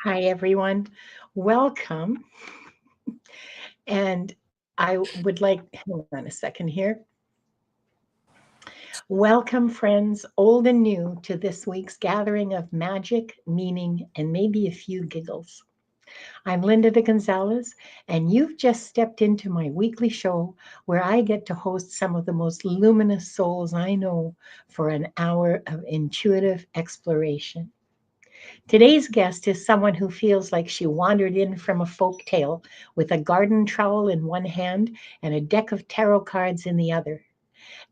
Hi, everyone. Welcome. And I would like, hang on a second here. Welcome, friends, old and new, to this week's gathering of magic, meaning, and maybe a few giggles. I'm Linda de Gonzalez, and you've just stepped into my weekly show where I get to host some of the most luminous souls I know for an hour of intuitive exploration. Today's guest is someone who feels like she wandered in from a folk tale with a garden trowel in one hand and a deck of tarot cards in the other.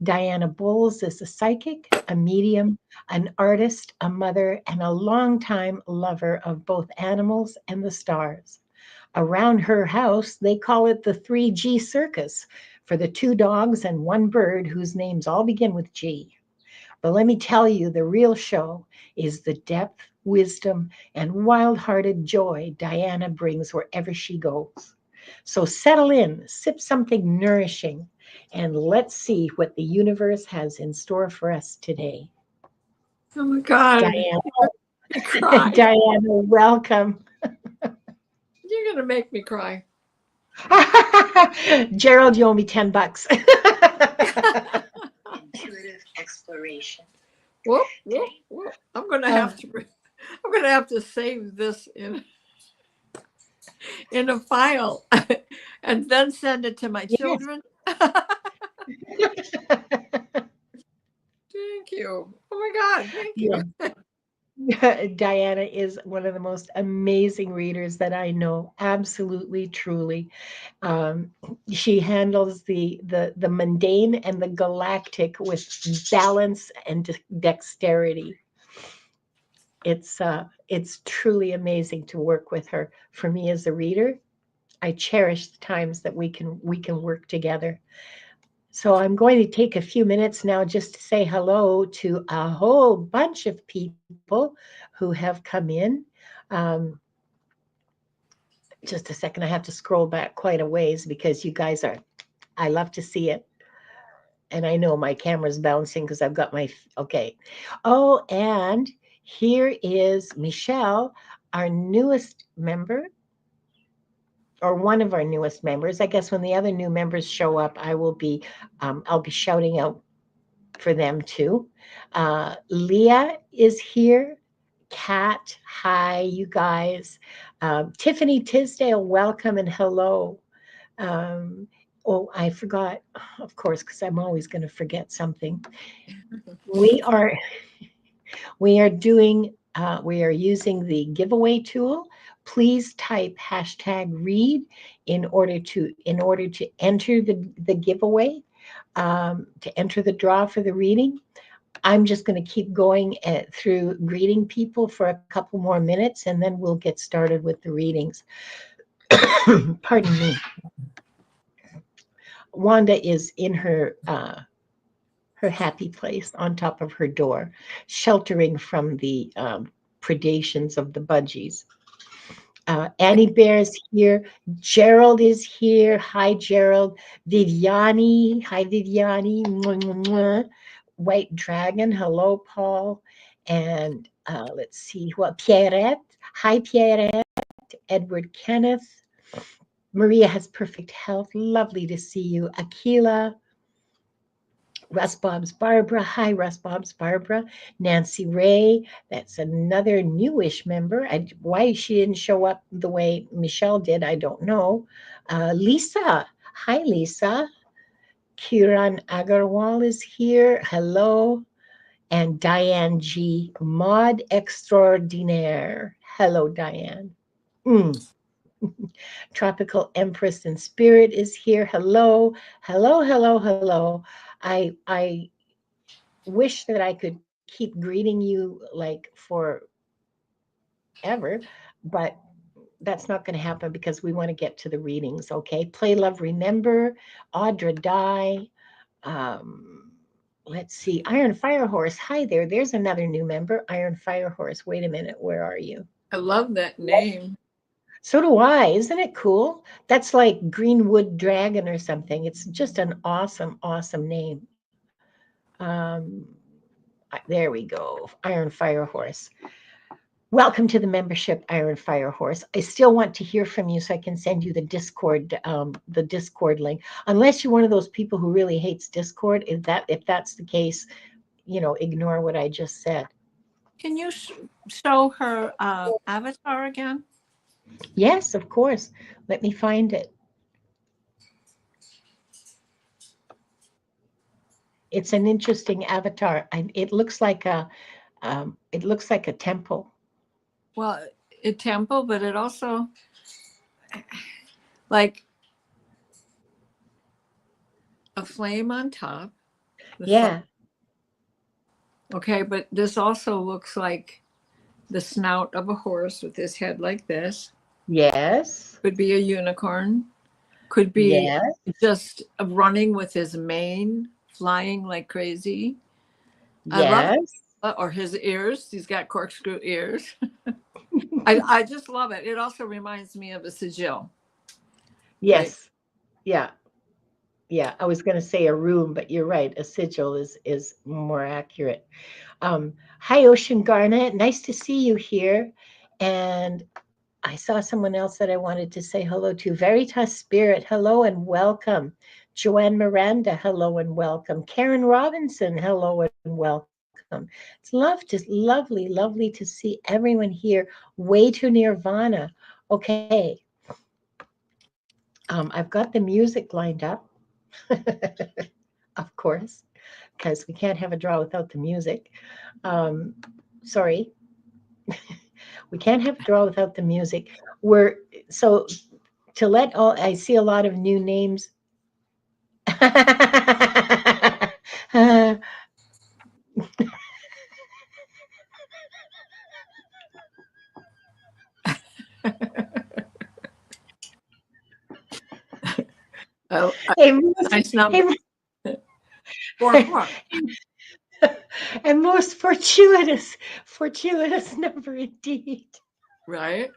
Diana Bowles is a psychic, a medium, an artist, a mother, and a longtime lover of both animals and the stars. Around her house, they call it the 3G Circus for the two dogs and one bird whose names all begin with G. But let me tell you, the real show is the depth, wisdom, and wild hearted joy Diana brings wherever she goes. So settle in, sip something nourishing, and let's see what the universe has in store for us today. Oh my God. Diana, I cry. Diana, welcome. You're going to make me cry. Gerald, you owe me $10. Intuitive exploration. Whoop, whoop, whoop. I'm going to have to save this in a file and then send it to my children. Thank you. Oh my God. Thank you. Diana is one of the most amazing readers that I know. Absolutely, truly. Um, she handles the mundane and the galactic with balance and dexterity. It's truly amazing to work with her. For me as a reader, I cherish the times that we can work together. So I'm going to take a few minutes now just to say hello to a whole bunch of people who have come in. Um, just a second, I have to scroll back quite a ways because you guys are, I love to see it. And I know my camera's bouncing because I've got my, okay. Oh, and here is Michelle, our newest member, or one of our newest members. I guess when the other new members show up, I'll be shouting out for them too. Leah is here. Kat, hi, you guys. Tiffany Tisdale, welcome and hello. Um, oh, I forgot, of course, because I'm always going to forget something. We are we are using the giveaway tool. Please type hashtag read in order to enter the giveaway, to enter the draw for the reading. I'm just going to keep going through greeting people for a couple more minutes, and then we'll get started with the readings. Pardon me. Wanda is in her happy place on top of her door, sheltering from the predations of the budgies. Annie Bear's here. Gerald is here. Hi, Gerald. Viviani. Hi, Viviani. Mwah, mwah, mwah. White Dragon. Hello, Paul. And let's see what Pierrette. Hi, Pierrette. Edward Kenneth. Maria has perfect health. Lovely to see you. Akila. Russ Bob's Barbara. Hi, Russ Bob's Barbara. Nancy Ray. That's another newish member. Why she didn't show up the way Michelle did, I don't know. Lisa. Hi, Lisa. Kiran Agarwal is here. Hello. And Diane G. Mod Extraordinaire. Hello, Diane. Mm. Tropical Empress in Spirit is here. Hello. Hello, hello, hello. I wish that I could keep greeting you like forever, but that's not going to happen because we want to get to the readings. Okay. Play Love Remember, Audra Dye. Um, let's see. Iron Fire Horse. Hi there. There's another new member. Iron Fire Horse. Wait a minute. Where are you? I love that name. So do I. Isn't it cool? That's like Greenwood Dragon or something. It's just an awesome, awesome name. Um, there we go. Iron Fire Horse. Welcome to the membership, Iron Fire Horse. I still want to hear from you so I can send you the Discord link. Unless you're one of those people who really hates Discord, if that's the case, ignore what I just said. Can you show her avatar again? Yes, of course. Let me find it. It's an interesting avatar. It looks like a temple. Well, a temple, but it also like a flame on top. Yeah. Okay, but this also looks like the snout of a horse with his head like this. Yes. Could be a unicorn. Could be just running with his mane, flying like crazy. Yes. I love it. Or his ears. He's got corkscrew ears. I just love it. It also reminds me of a sigil. Yes. Right? Yeah. I was going to say a room, but you're right. A sigil is more accurate. Hi, Ocean Garnet. Nice to see you here. And I saw someone else that I wanted to say hello to. Veritas Spirit, hello and welcome. Joanne Miranda, hello and welcome. Karen Robinson, hello and welcome. It's lovely to see everyone here. Way to Nirvana. Okay. I've got the music lined up, of course, because we can't have a draw without the music. Sorry. We can't have a draw without the music. So to let all, I see a lot of new names. Nice number. And most fortuitous number indeed. Right.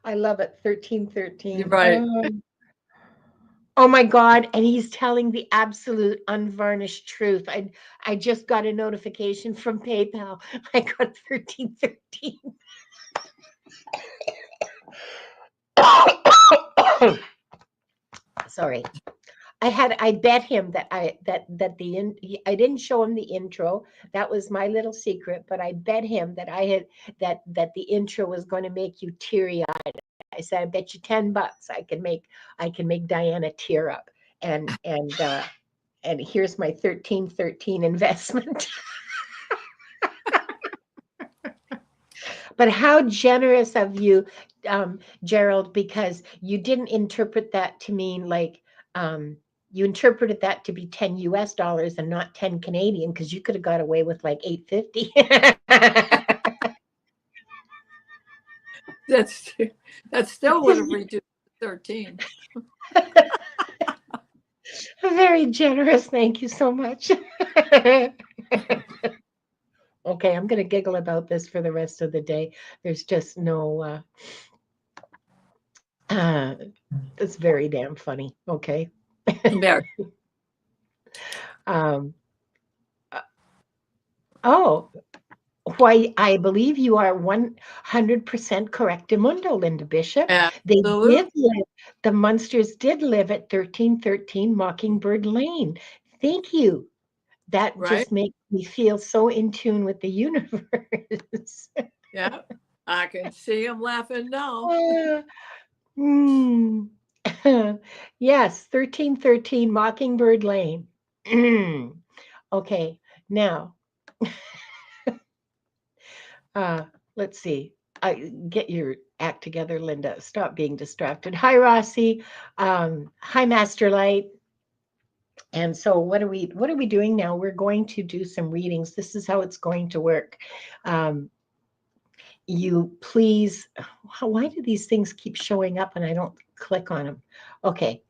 I love it. 1313. Right. Oh my God. And he's telling the absolute unvarnished truth. I just got a notification from PayPal. I got 1313. Sorry. I bet him that I didn't show him the intro. That was my little secret, but I bet him that that the intro was going to make you teary eyed. I said, I bet you $10 I can make Diana tear up. And here's my 1313 investment. But how generous of you, Gerald, because you didn't interpret that to mean like you interpreted that to be 10 US dollars and not 10 Canadian, because you could have got away with like 850. That still would have reduced 13. Very generous. Thank you so much. Okay, I'm going to giggle about this for the rest of the day. There's just no. It's very damn funny. Okay. There. Oh, why, I believe you are 100% correct, Mundo, Linda Bishop. They did live, the Munsters did live at 1313 Mockingbird Lane. Thank you. That just makes me feel so in tune with the universe. Yeah, I can see him laughing now. Yes, 1313 Mockingbird Lane. Okay, now let's see. Get your act together, Linda. Stop being distracted. Hi, Rossi. Hi, Master Light. And so what are we doing now? We're going to do some readings. This is how it's going to work. You please, why do these things keep showing up and I don't click on them? Okay.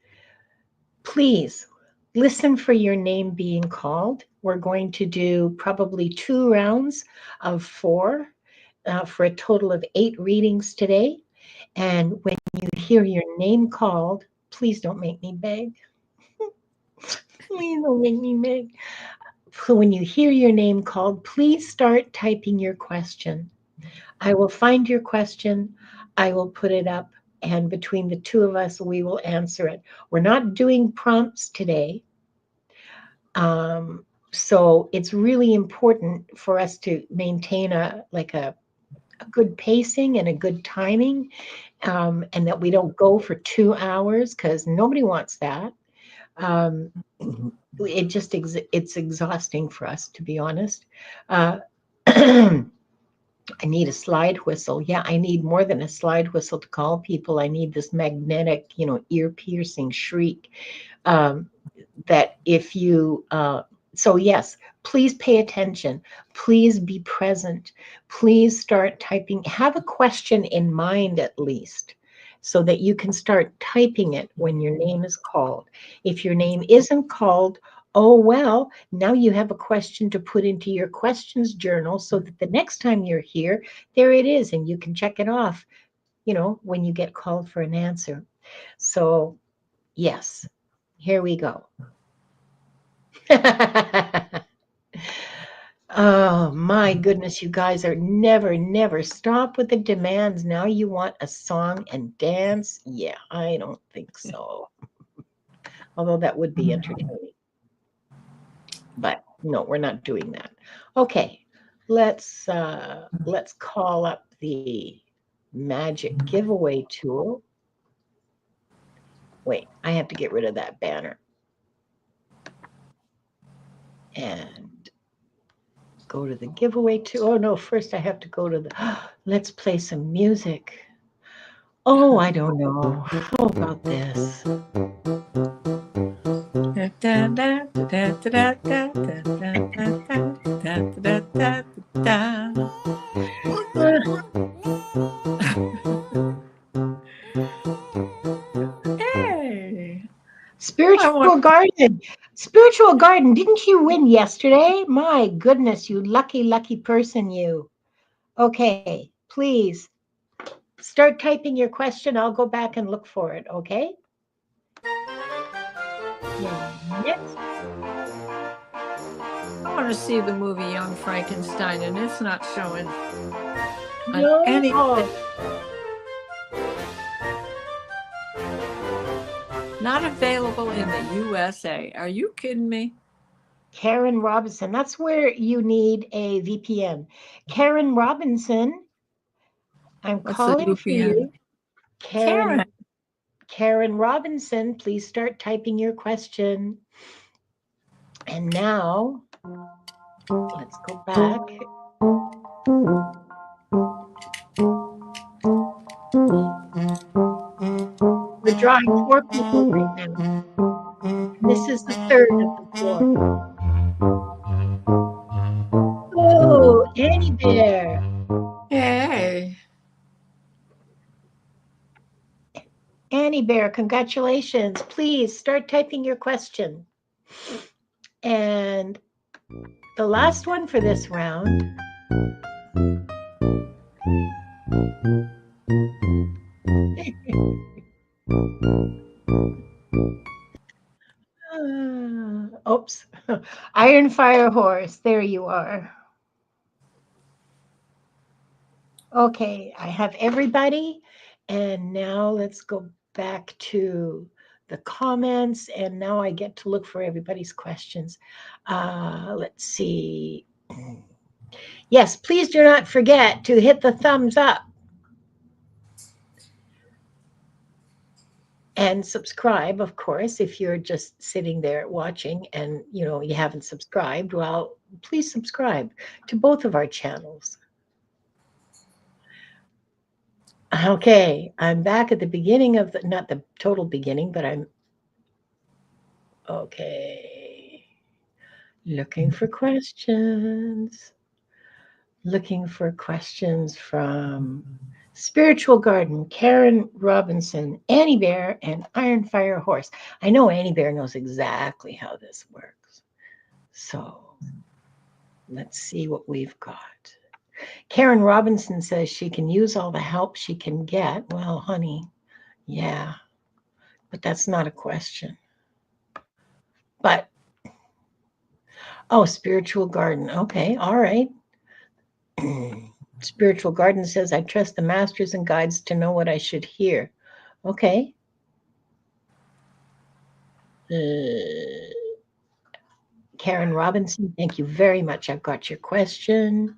Please listen for your name being called. We're going to do probably 2 rounds of 4 for a total of 8 readings today. And when you hear your name called, please don't make me beg. Please don't make me beg. when you hear your name called, please start typing your question. I will find your question. I will put it up. And between the two of us, we will answer it. We're not doing prompts today. So it's really important for us to maintain a good pacing and a good timing, and that we don't go for 2 hours, because nobody wants that. It's exhausting for us, to be honest. I need a slide whistle. Yeah, I need more than a slide whistle to call people. I need this magnetic, ear-piercing shriek, that if you, so yes, please pay attention. Please be present. Please start typing. Have a question in mind at least, so that you can start typing it when your name is called. If your name isn't called, oh, well, now you have a question to put into your questions journal, so that the next time you're here, there it is, and you can check it off, when you get called for an answer. So, yes, here we go. Oh, my goodness, you guys are never stop with the demands. Now you want a song and dance? Yeah, I don't think so. Although that would be entertaining. But no, we're not doing that. Okay, let's call up the magic giveaway tool. Wait, I have to get rid of that banner. And go to the giveaway tool. Oh no, first I have to go to the, let's play some music. Oh, I don't know. How about this? Hey. Spiritual Garden. Spiritual Garden, didn't you win yesterday? My goodness, you lucky person, you. Okay, please start typing your question. I'll go back and look for it, okay? Next. I want to see the movie Young Frankenstein, and it's not showing on No. anything. Not available in the USA. Are you kidding me? Karen Robinson. That's where you need a VPN. Karen Robinson, I'm What's the calling for VPN? you. Karen Robinson, please start typing your question. And now, let's go back. We're drawing 4 people right now. This is the third of the 4. Oh, Annie Bear. Hey. Annie Bear, congratulations. Please start typing your question. And the last one for this round. Oops. Iron Fire Horse. There you are. Okay, I have everybody. And now let's go back to the comments. And now I get to look for everybody's questions. Let's see. Yes, please do not forget to hit the thumbs up. And subscribe, of course, if you're just sitting there watching and you haven't subscribed. Well, please subscribe to both of our channels. Okay, I'm back at the beginning of not the total beginning, but I'm okay. Looking for questions. Looking for questions from Spiritual Garden, Karen Robinson, Annie Bear, and Iron Fire Horse. I know Annie Bear knows exactly how this works. So let's see what we've got. Karen Robinson says she can use all the help she can get. Well, honey, yeah, but that's not a question. But Oh, spiritual garden. Okay, all right. Spiritual garden says, I trust the masters and guides to know what I should hear. Okay. Uh, Karen Robinson, thank you very much. I've got your question.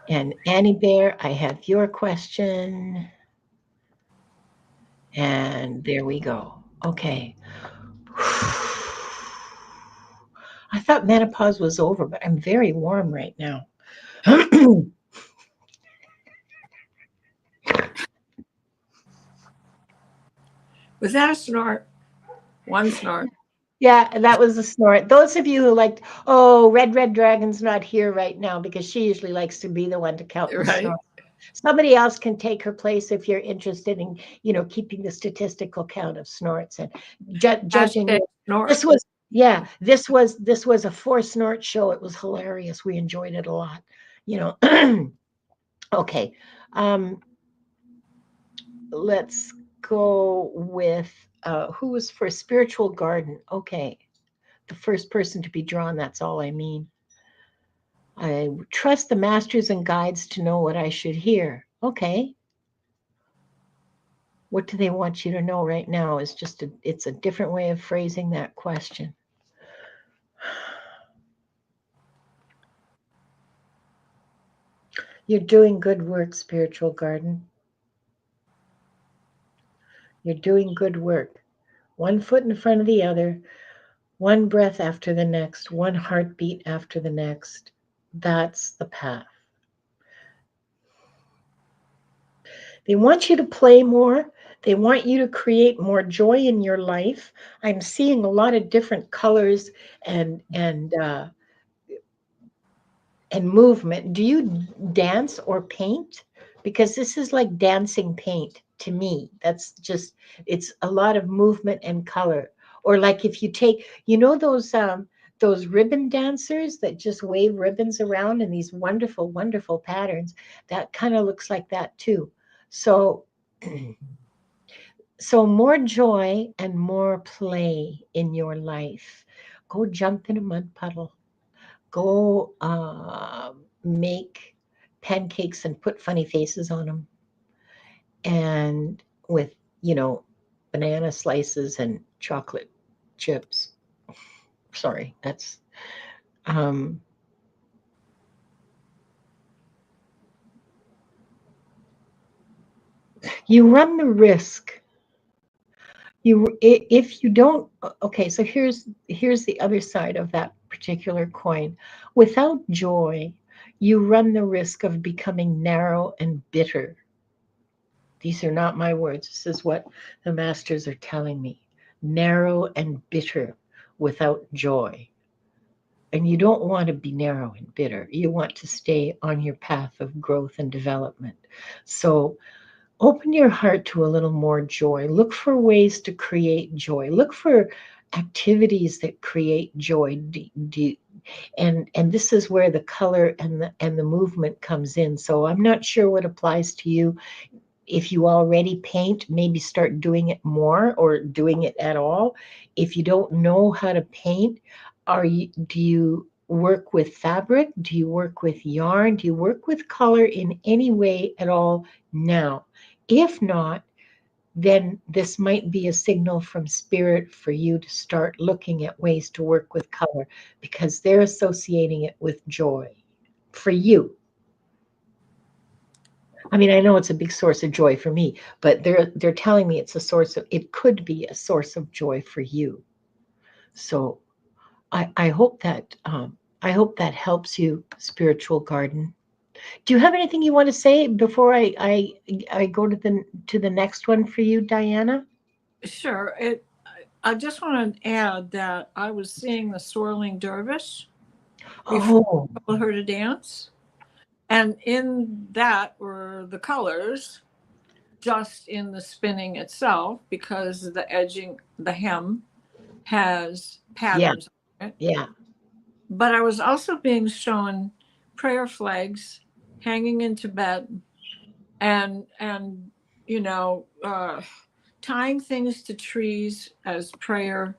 And Annie Bear, I have your question. And there we go. Okay. I thought menopause was over, but I'm very warm right now. Was that a snort? One snort. Yeah, that was a snort. Those of you who liked, oh, Red Dragon's not here right now because she usually likes to be the one to count the Right. snorts. Somebody else can take her place if you're interested in, keeping the statistical count of snorts and judging. Hashtag snort. This was, yeah, this was a 4 snort show. It was hilarious. We enjoyed it a lot. Okay. Um, let's go with who was for spiritual garden. Okay. The first person to be drawn, that's all I mean. I trust the masters and guides to know what I should hear. Okay. What do they want you to know right now is it's a different way of phrasing that question. You're doing good work, spiritual garden. You're doing good work. One foot in front of the other, one breath after the next, one heartbeat after the next. That's the path. They want you to play more. They want you to create more joy in your life. I'm seeing a lot of different colors and movement. Do you dance or paint? Because this is like dancing paint to me. That's just it's a lot of movement and color. Or like if you take, those ribbon dancers that just wave ribbons around in these wonderful, wonderful patterns, that kind of looks like that too. So so more joy and more play in your life. Go jump in a mud puddle. Go make pancakes and put funny faces on them, and with you know banana slices and chocolate chips. Sorry, that's um, you run the risk. If you don't, okay, so here's the other side of that particular coin. Without joy, you run the risk of becoming narrow and bitter. These are not my words. This is what the masters are telling me. Narrow and bitter without joy. And you don't want to be narrow and bitter. You want to stay on your path of growth and development. So open your heart to a little more joy. Look for ways to create joy. Look for activities that create joy. And this is where the color and the movement comes in. So I'm not sure what applies to you. If you already paint, maybe start doing it more or doing it at all. If you don't know how to paint, do you work with fabric? Do you work with yarn? Do you work with color in any way at all now? If not, then this might be a signal from spirit for you to start looking at ways to work with color because they're associating it with joy for you. I mean, I know it's a big source of joy for me, but they're telling me it could be a source of joy for you. So I hope that helps you, spiritual garden. Do you have anything you want to say before I go to the next one for you, Diana? Sure. I just want to add that I was seeing the swirling dervish before Oh, I told her to dance. And in that were the colors, just in the spinning itself, because the edging, the hem has yeah, patterns on it. yeah. But I was also being shown prayer flags hanging in Tibet and tying things to trees as prayer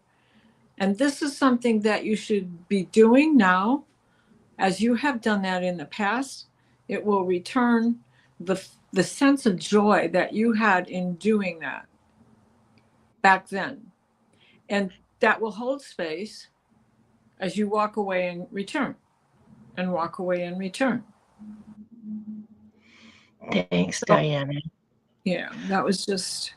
And this is something that you should be doing now. As you have done that in the past, it will return the sense of joy that you had in doing that back then. And that will hold space as you walk away and return, and walk away and return. Thanks, So, Diana. yeah, that was just.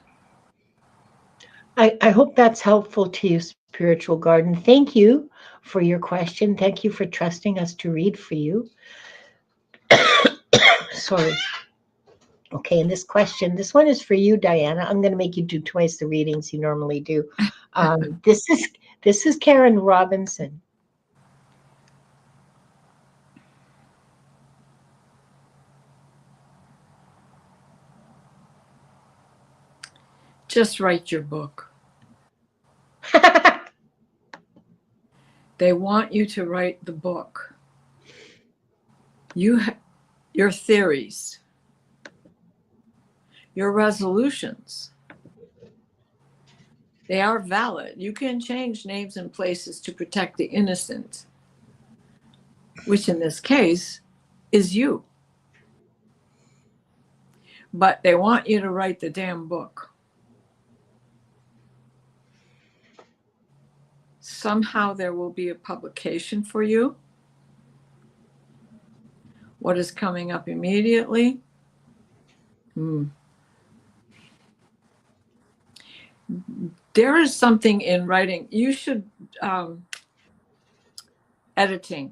I hope that's helpful to you, Spiritual Garden. Thank you for your question. Thank you for trusting us to read for you. Sorry. Okay, and this question, this one is for you, Diana. I'm going to make you do twice the readings you normally do. This is Karen Robinson. Just write your book. They want you to write the book. Your theories, your resolutions, they are valid. You can change names and places to protect the innocent, which in this case is you. But they want you to write the damn book. Somehow there will be a publication for you. What is coming up immediately? There is something in writing. You should, editing.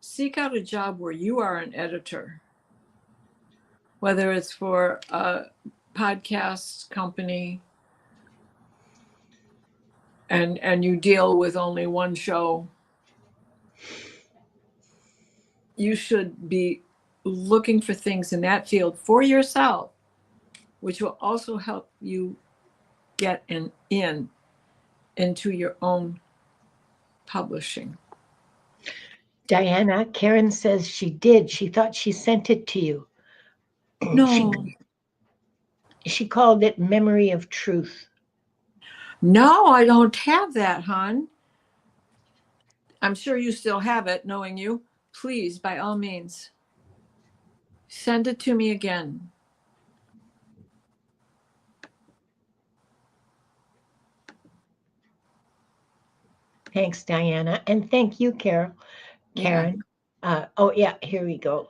Seek out a job where you are an editor, whether it's for a podcast company and you deal with only one show. You should be looking for things in that field for yourself, which will also help you get into your own publishing. Diana, Karen says she did. She thought she sent it to you. No. She called it Memory of Truth. No, I don't have that, hon. I'm sure you still have it, knowing you. Please, by all means, send it to me again. Thanks, Diana. And thank you, Karen. Yeah. Oh, yeah, here we go.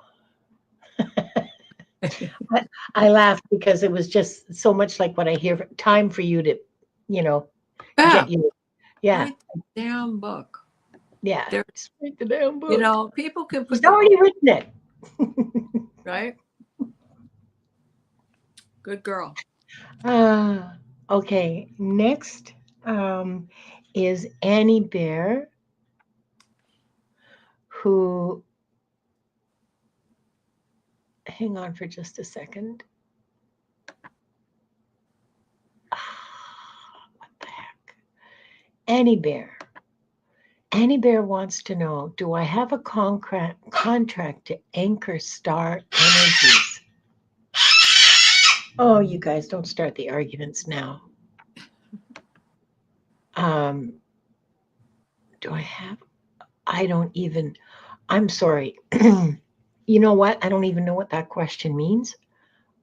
I laughed because it was just so much like what I hear. Time for you to, get you. Yeah. Write the damn book. Yeah. Just write the damn book. People can put He's already written it. Right? Good girl. Okay. Next is Annie Bear, who, hang on for just a second. What the heck? Annie Bear. Annie Bear wants to know, do I have a contract to anchor Star Energies? Oh, you guys, don't start the arguments now. Do I have? I'm sorry. You know what? I don't even know what that question means.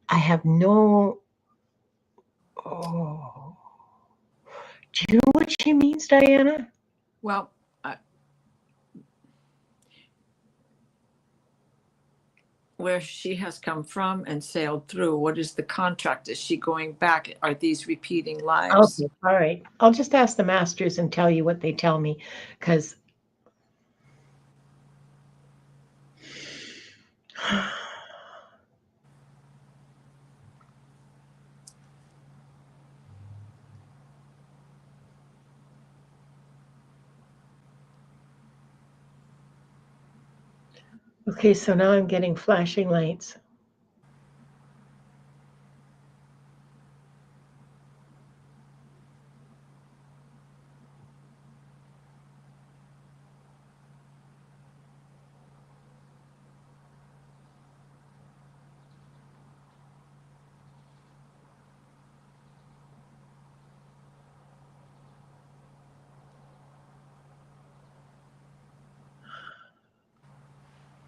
I have no. Oh. Do you know what she means, Diana? Well, where she has come from and sailed through, what is the contract? Is she going back? Are these repeating lives? Okay, all right. I'll just ask the masters and tell you what they tell me, because okay, so now I'm getting flashing lights.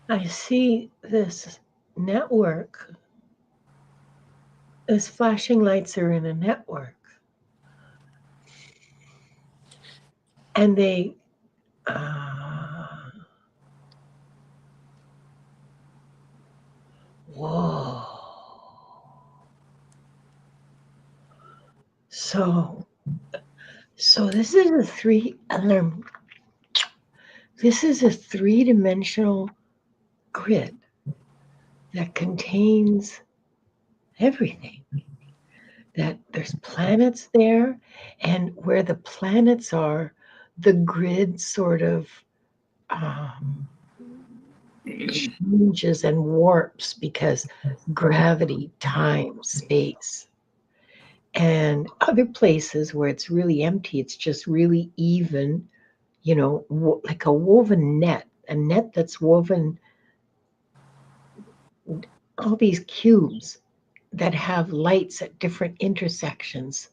I see this network. Those flashing lights are in a network. And they, whoa. So this is a three-dimensional grid that contains everything. That there's planets there, and where the planets are, the grid sort of changes and warps because gravity, time, space. And other places where it's really empty, it's just really even, like a woven net, a net that's woven all these cubes that have lights at different intersections.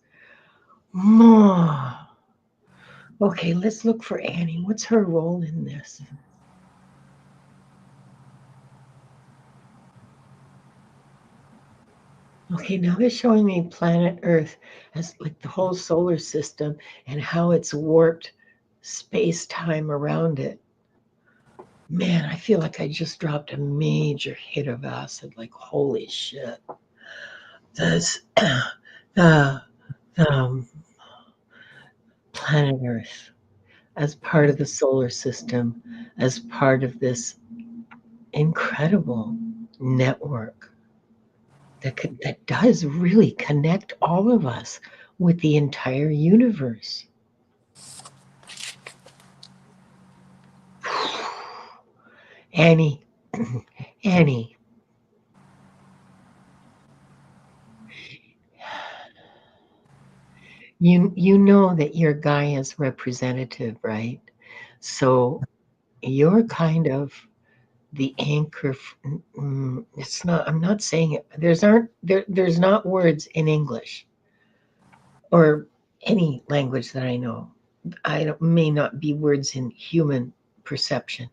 Okay, let's look for Annie. What's her role in this? Okay, now they're showing me planet Earth as like the whole solar system and how it's warped space-time around it. Man, I feel like I just dropped a major hit of acid. Like, holy shit. This, the planet Earth as part of the solar system, as part of this incredible network that does really connect all of us with the entire universe. Annie, Annie, you know that you're Gaia's representative, right? So you're kind of the anchor. It's not. I'm not saying it. There's not words in English or any language that I know. May not be words in human perception.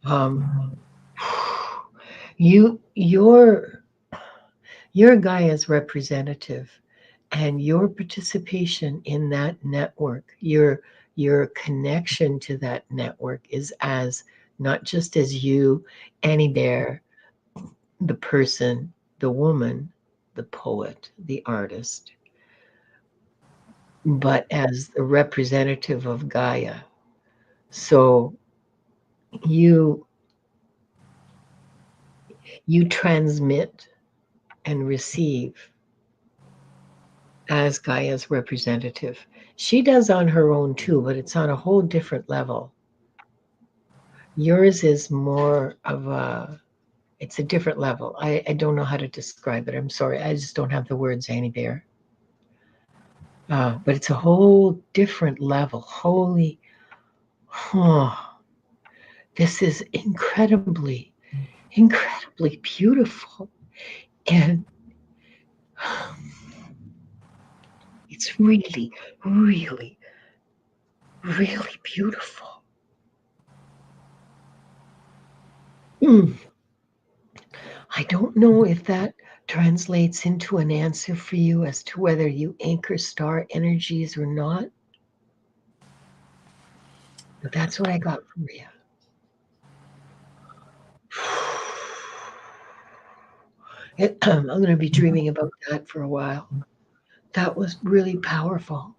Um, you're Gaia's representative, and your participation in that network, your connection to that network is as not just as you, Annie Bear, the person, the woman, the poet, the artist, but as the representative of Gaia. So you transmit and receive as Gaia's representative. She does on her own too, but it's on a whole different level. Yours is more of it's a different level. I don't know how to describe it. I'm sorry. I just don't have the words, Annie Bear. But it's a whole different level. Holy, this is incredibly, incredibly beautiful. And it's really, really, really beautiful. I don't know if that translates into an answer for you as to whether you anchor star energies or not. But that's what I got from you. I'm going to be dreaming about that for a while. That was really powerful.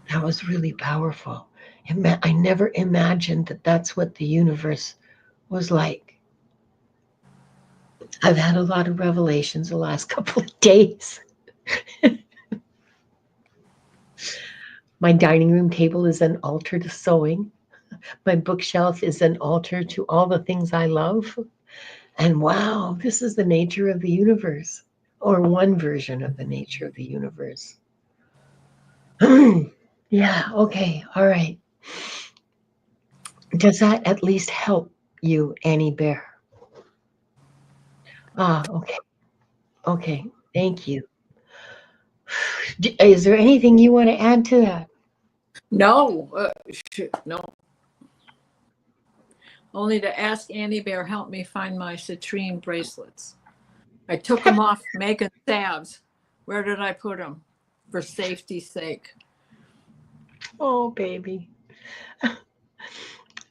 That was really powerful. I never imagined that that's what the universe was like. I've had a lot of revelations the last couple of days. My dining room table is an altar to sewing. My bookshelf is an altar to all the things I love. And wow, this is the nature of the universe, or one version of the nature of the universe. Yeah, okay, all right. Does that at least help you, Annie Bear? Okay. Okay, thank you. Is there anything you want to add to that? No, no. only to ask Annie Bear help me find my citrine bracelets. I took them off making salves. Where did I put them? For safety's sake. Oh, baby.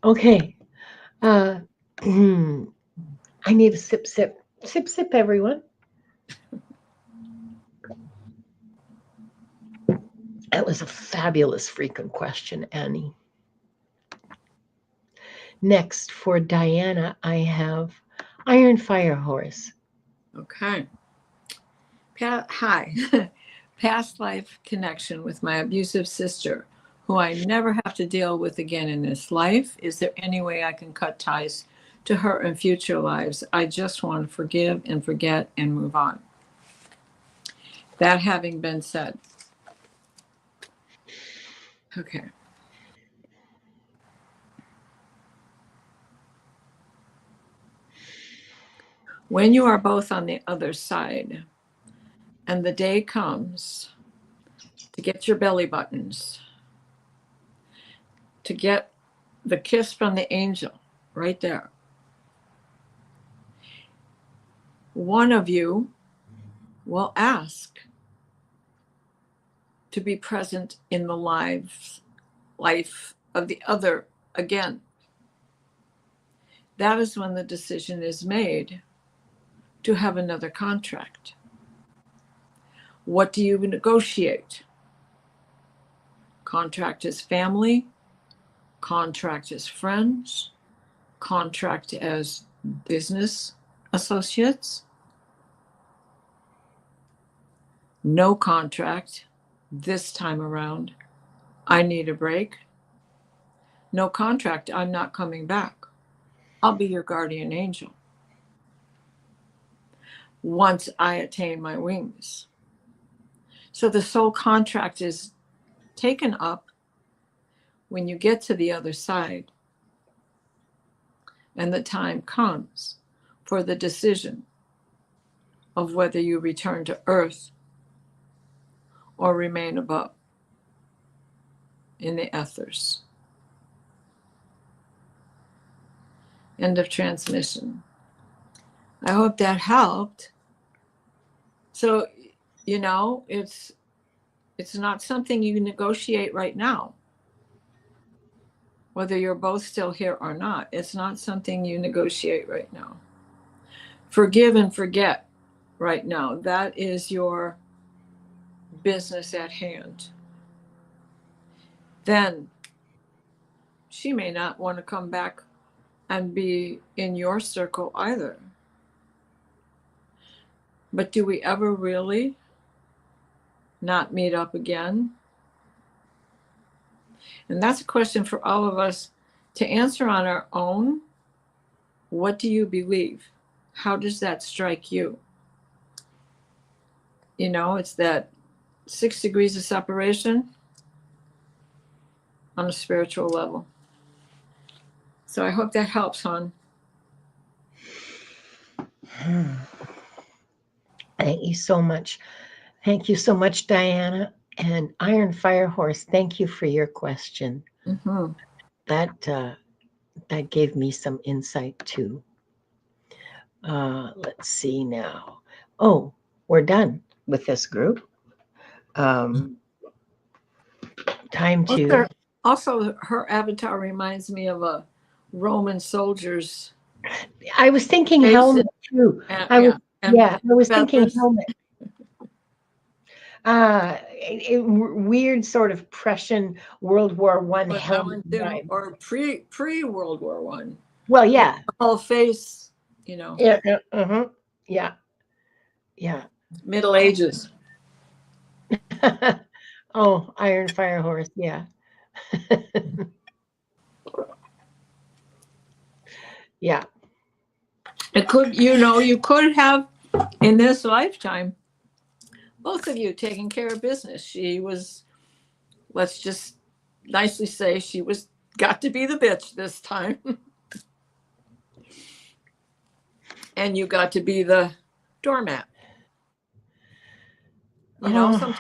Okay. I need a sip, sip. Sip, sip, everyone. That was a fabulous freaking question, Annie. Next, for Diana, I have Iron Fire Horse. Okay. Hi. Past life connection with my abusive sister, who I never have to deal with again in this life. Is there any way I can cut ties to her in future lives? I just want to forgive and forget and move on. That having been said, okay. When you are both on the other side and the day comes to get your belly buttons, to get the kiss from the angel right there, one of you will ask to be present in the life of the other again. That is when the decision is made to have another contract. What do you negotiate? Contract as family, contract as friends, contract as business associates. No contract this time around. I need a break. No contract, I'm not coming back. I'll be your guardian angel once I attain my wings. So the soul contract is taken up when you get to the other side and the time comes for the decision of whether you return to earth or remain above in the ethers. End of transmission. I hope that helped. So, it's not something you negotiate right now. Whether you're both still here or not, it's not something you negotiate right now. Forgive and forget right now. That is your business at hand. Then she may not want to come back and be in your circle either. But do we ever really not meet up again? And that's a question for all of us to answer on our own. What do you believe? How does that strike you? It's that 6 degrees of separation on a spiritual level. So I hope that helps, hon. Thank you so much. Thank you so much, Diana. And Iron Fire Horse, thank you for your question. Mm-hmm. That gave me some insight too. Let's see now. Oh, we're done with this group. Time to. Also, her avatar reminds me of a Roman soldier's. I was thinking helmet too. I was thinking helmet. Weird sort of Prussian World War I helmet vibe. Or pre World War One. Well, yeah. Whole face, Yeah. Yeah. Yeah. Middle Ages. Oh, Iron Fire Horse. Yeah. Yeah. It could, you could have in this lifetime, both of you taking care of business. She was, let's just nicely say, she was got to be the bitch this time. And you got to be the doormat. Sometimes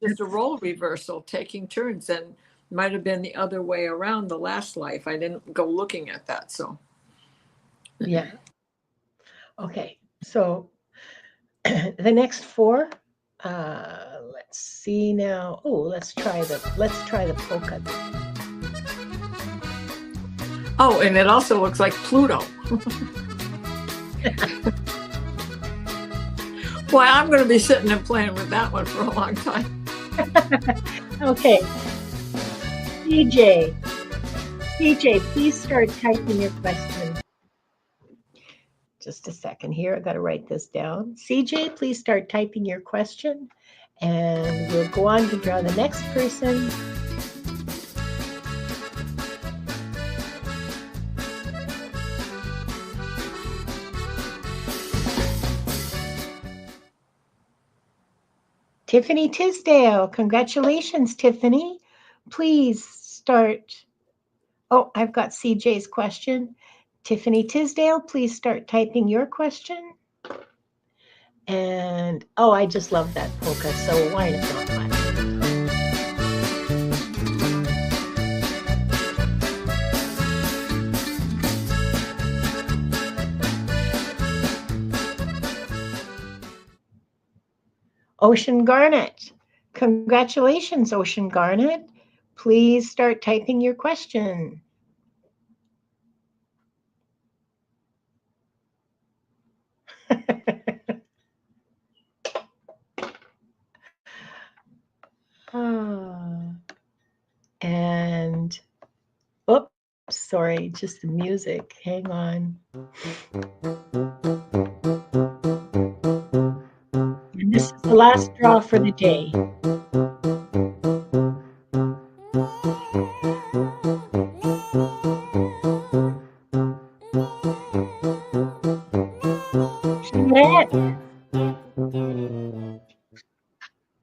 just a role reversal, taking turns, and might have been the other way around the last life. I didn't go looking at that, so Yeah. Okay. So the next four, let's see now. Oh, let's try the polka. Oh, and it also looks like Pluto. Boy, I'm going to be sitting and playing with that one for a long time. Okay. CJ. CJ, please start typing your question. Just a second here. I got to write this down. CJ, please start typing your question, and we'll go on to draw the next person. Tiffany Tisdale. Congratulations, Tiffany. Please start. Oh, I've got CJ's question. Tiffany Tisdale, please start typing your question. And oh, I just love that polka. So why not? Ocean Garnet. Congratulations, Ocean Garnet. Please start typing your question. And oops, sorry, just the music. Hang on. And this is the last draw for the day. Pierrette.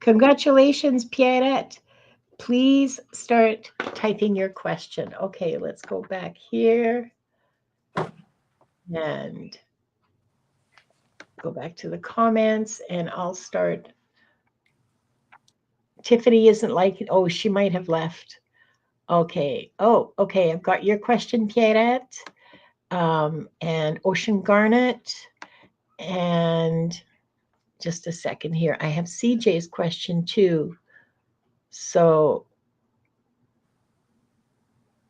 Congratulations, Pierrette. Please start typing your question. Okay, let's go back here and go back to the comments, and I'll start. Tiffany isn't like, oh, she might have left. Okay. Oh, okay. I've got your question, Pierrette, and Ocean Garnet. And just a second here. I have CJ's question too. So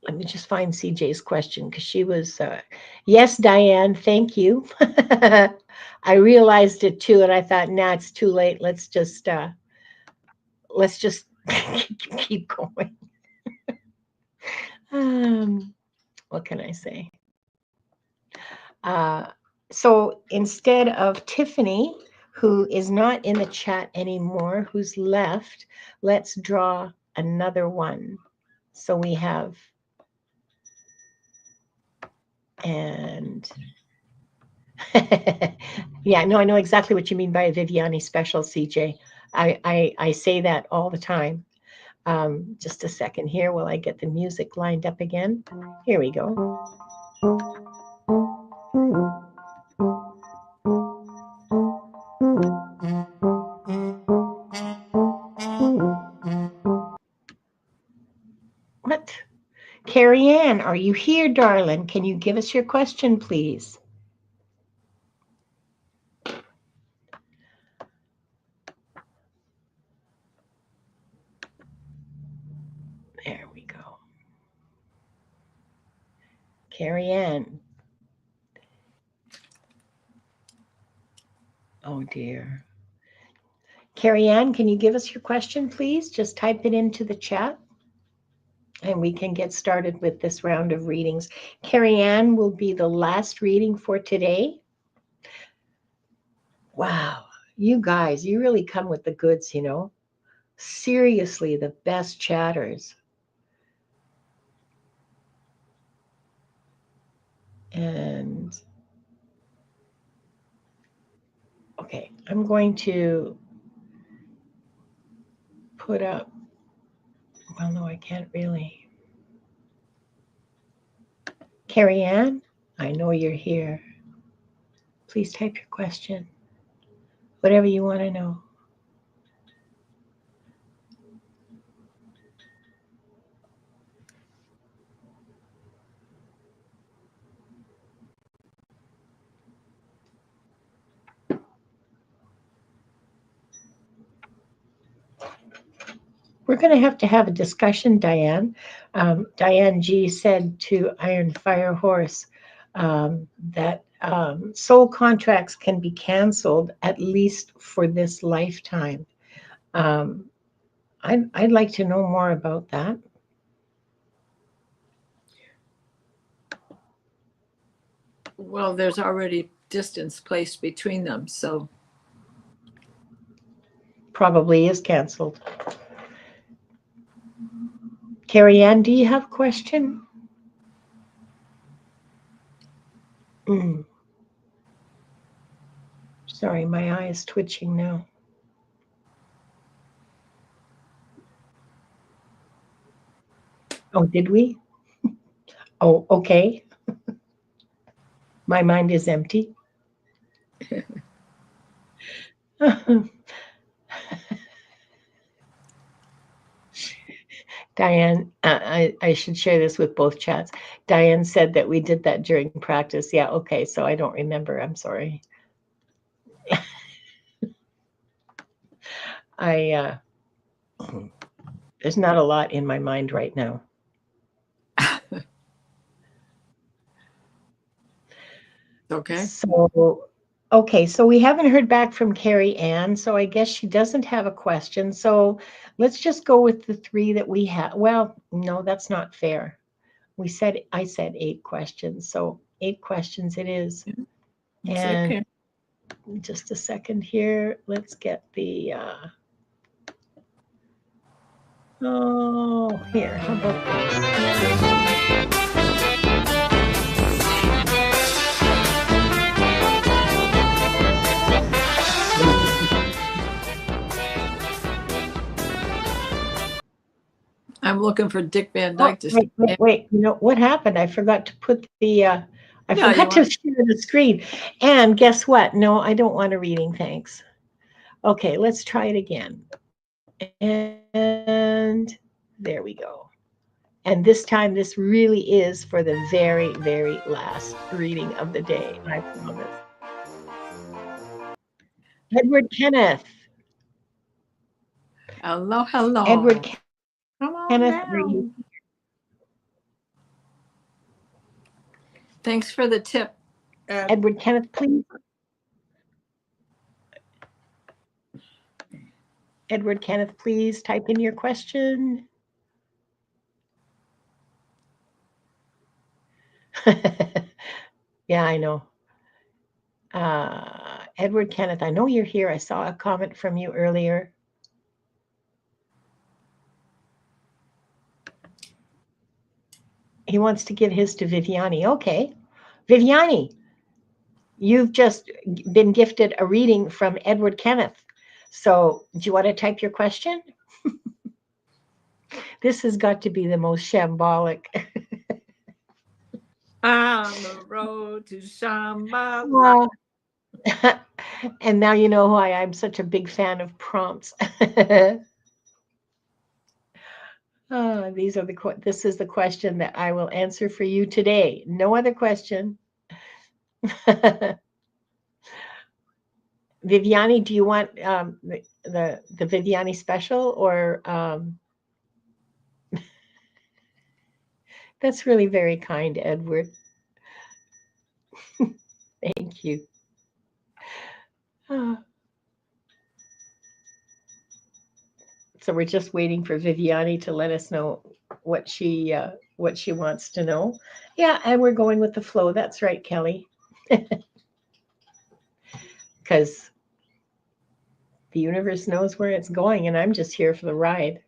let me just find CJ's question because she was, yes, Diane, thank you. I realized it too, and I thought, nah, it's too late. Let's just keep going. What can I say? So instead of Tiffany, who is not in the chat anymore, who's left, let's draw another one. So we have, and yeah, no, I know exactly what you mean by a Viviani special, CJ. I say that all the time. Just a second here while I get the music lined up again. Here we go. What? Carrie Ann, are you here, darling? Can you give us your question, please? There we go. Carrie Ann. Oh, dear. Carrie Ann, can you give us your question, please? Just type it into the chat, and we can get started with this round of readings. Carrie Ann will be the last reading for today. Wow, you guys, you really come with the goods, you know. Seriously, the best chatters. And okay, I'm going to put up, well, no, I can't really. Carrie Ann, I know you're here. Please type your question, whatever you want to know. We're going to have a discussion, Diane. Diane G said to Iron Fire Horse that soul contracts can be canceled at least for this lifetime. Um, I'd like to know more about that. Well, there's already distance placed between them, so Probably is canceled. Carrie Ann, do you have a question? Sorry, my eye is twitching now. Oh, did we? Oh, okay. My mind is empty. Diane, I should share this with both chats. Diane said that we did that during practice. Yeah, okay, so I don't remember. I'm sorry. There's not a lot in my mind right now. okay. So we haven't heard back from Carrie Ann, so I guess she doesn't have a question. So let's just go with the 3 that we have. Well, no, that's not fair. I said 8 questions, so 8 questions it is. It's And okay. just a second here. Let's get the here. How about this? I'm looking for Dick Van Dyke to Wait. You know what happened? I forgot to put the I Yeah, forgot to share the screen. And guess what? No, I don't want a reading, thanks. Okay, let's try it again. And there we go. And this time, this really is for the very, very last reading of the day, I promise. Edward Kenneth. Hello, hello. Edward Come on Kenneth, down. are you? Thanks for the tip. Edward Kenneth, please. Edward Kenneth, please type in your question. Yeah, I know. Edward Kenneth, I know you're here. I saw a comment from you earlier. He wants to give his to Viviani. Okay. Viviani, you've just been gifted a reading from Edward Kenneth. So do you want to type your question? This has got to be the most shambolic. On the road to Shambhala. And now you know why I'm such a big fan of prompts. This is the question that I will answer for you today. No other question. Viviani, do you want the Viviani special or that's really very kind, Edward. Thank you. So we're just waiting for Viviani to let us know what she wants to know. Yeah, and we're going with the flow. That's right, Kelly. Because the universe knows where it's going, and I'm just here for the ride.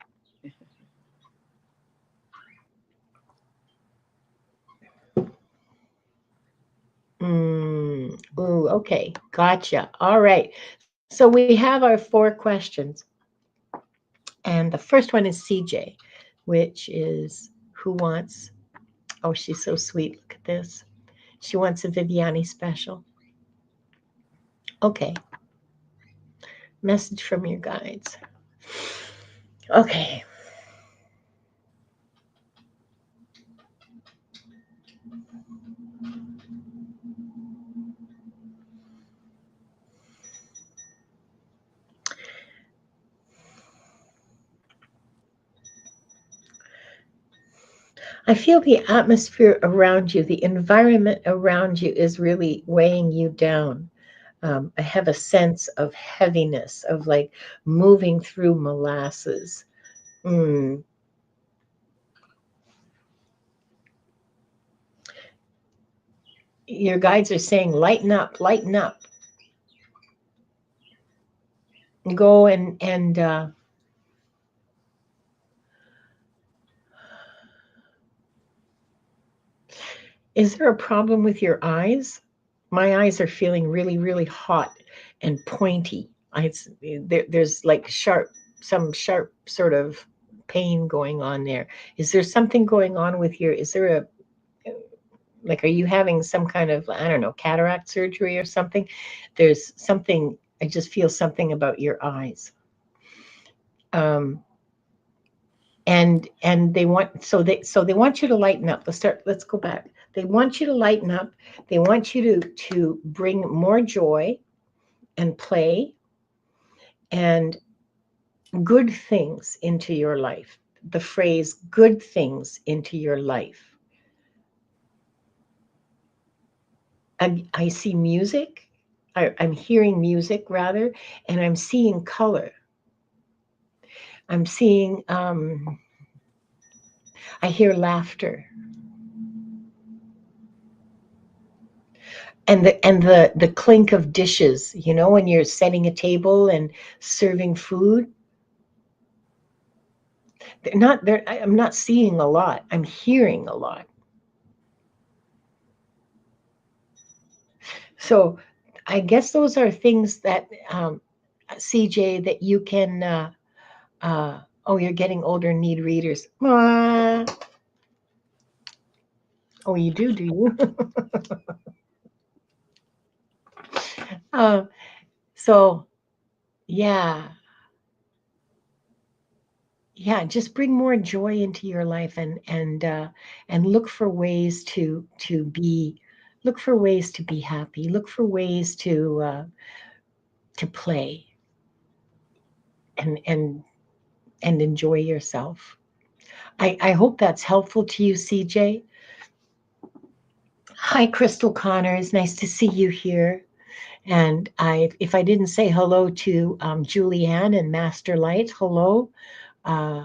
Ooh, okay, gotcha. All right. So we have our 4 questions. And the first one is CJ, which is who wants, oh, she's so sweet. Look at this. She wants a Viviani special. Okay. Message from your guides. Okay. I feel the atmosphere around you, the environment around you is really weighing you down. I have a sense of heaviness, of like moving through molasses. Mm. Your guides are saying, lighten up, lighten up. Go and is there a problem with your eyes? My eyes are feeling really, really hot and pointy. There's like some sharp sort of pain going on there. Is there something going on with is there a, like, are you having some kind of, I don't know, cataract surgery or something? There's something, I just feel something about your eyes. Um, and they want you to lighten up. Let's go back. They want you to lighten up. They want you to bring more joy and play and good things into your life. The phrase good things into your life. I see music. I'm hearing music rather, and I'm seeing color. I'm seeing, I hear laughter. And the clink of dishes, when you're setting a table and serving food. They're not there. I'm not seeing a lot. I'm hearing a lot. So I guess those are things that, CJ, that you can, oh, you're getting older and need readers. Oh, you do you? uh, so yeah, yeah, just bring more joy into your life, and look for ways look for ways to be happy. Look for ways to play and enjoy yourself. I hope that's helpful to you, CJ. Hi, Crystal Connors. Nice to see you here. And if I didn't say hello to Julianne and Master Light, hello. Uh,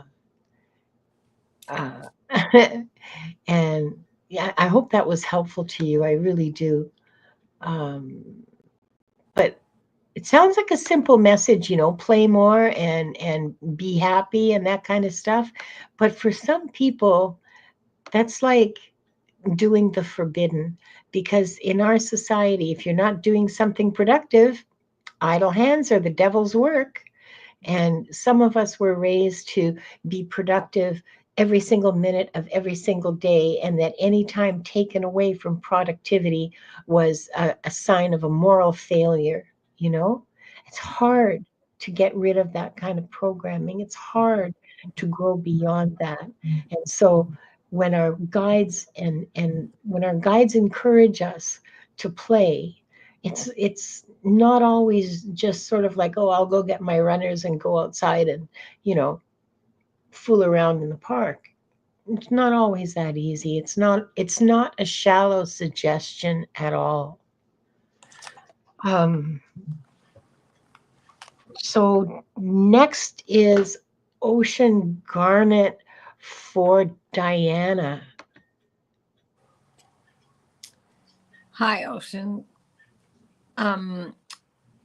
uh, and yeah, I hope that was helpful to you. I really do. Um, but it sounds like a simple message, play more and be happy and that kind of stuff. But for some people, that's like doing the forbidden, because in our society, if you're not doing something productive, idle hands are the devil's work. And some of us were raised to be productive every single minute of every single day, and that any time taken away from productivity was a sign of a moral failure. It's hard to get rid of that kind of programming. It's hard to grow beyond that. And so when our guides and when our guides encourage us to play, it's not always just sort of like, oh, I'll go get my runners and go outside and, fool around in the park. It's not always that easy. It's not a shallow suggestion at all. Um, so next is Ocean Garnet for Diana. Hi, Ocean.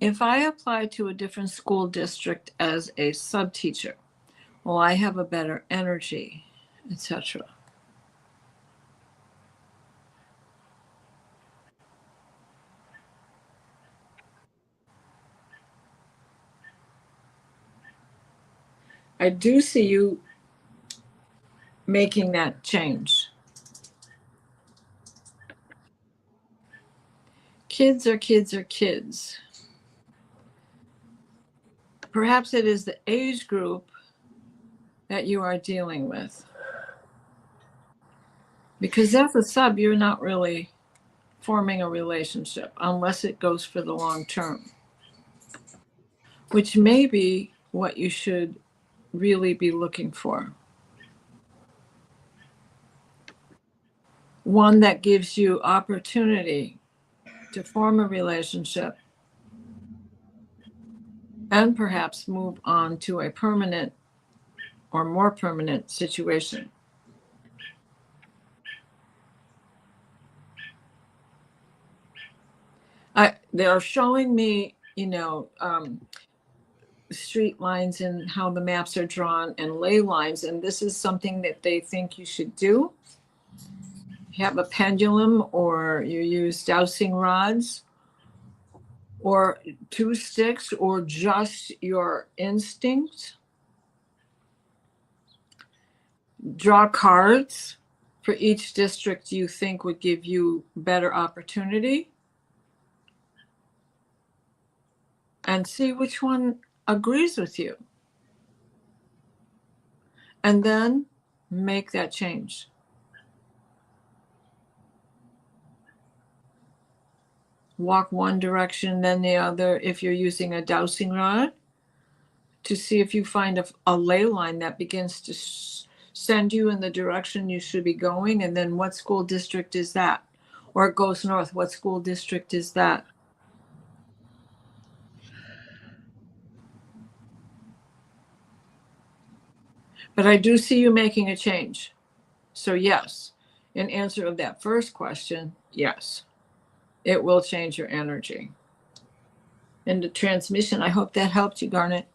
If I apply to a different school district as a sub-teacher, will I have a better energy, etc.? I do see you making that change. Kids are kids are kids. Perhaps it is the age group that you are dealing with. Because as a sub, you're not really forming a relationship unless it goes for the long term, which may be what you should really be looking for. one that gives you opportunity to form a relationship and perhaps move on to a permanent or more permanent situation. They're showing me, street lines and how the maps are drawn and ley lines, and this is something that they think you should do. Have a pendulum, or you use dowsing rods, or 2 sticks, or just your instinct. Draw cards for each district you think would give you better opportunity, and see which one agrees with you. And then make that change. Walk one direction, then the other, if you're using a dowsing rod, to see if you find a ley line that begins to send you in the direction you should be going. And then what school district is that? Or it goes north, what school district is that? But I do see you making a change. So yes, in answer of that first question, yes, it will change your energy. And the transmission, I hope that helped you, Garnet.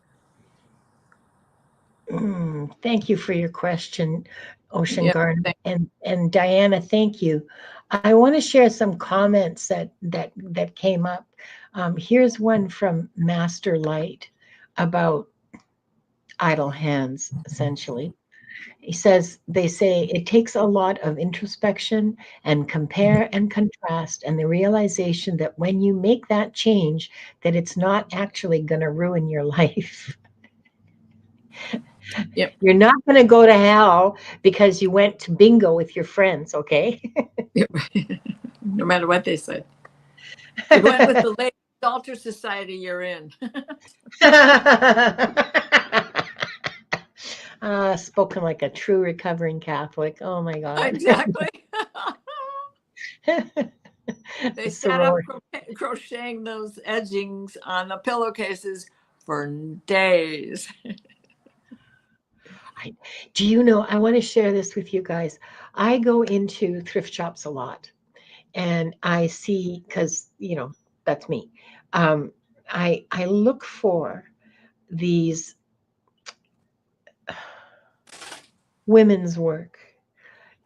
Thank you for your question, Ocean Yeah, Garden. And Diana, thank you. I want to share some comments that came up. Here's one from Master Light about idle hands, essentially. He says, they say it takes a lot of introspection and compare and contrast, and the realization that when you make that change, that it's not actually going to ruin your life. Yep. You're not going to go to hell because you went to bingo with your friends, okay? Yep. No matter what they say. You went with the Ladies Altar Society you're in. Spoken like a true recovering Catholic. Oh my God. Exactly. They sat up crocheting those edgings on the pillowcases for days. Do you know, I want to share this with you guys. I go into thrift shops a lot, and I see, because, that's me. I look for these women's work,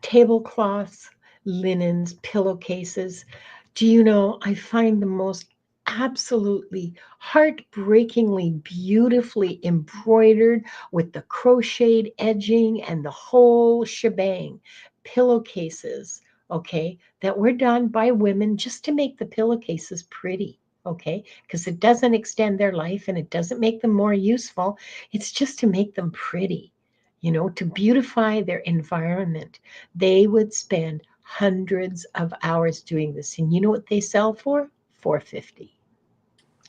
tablecloths, linens, pillowcases. Do you know, I find the most absolutely heartbreakingly beautifully embroidered with the crocheted edging and the whole shebang pillowcases, okay, that were done by women just to make the pillowcases pretty, okay, because it doesn't extend their life and it doesn't make them more useful. It's just to make them pretty, to beautify their environment. They would spend hundreds of hours doing this. And you know what they sell for? $4.50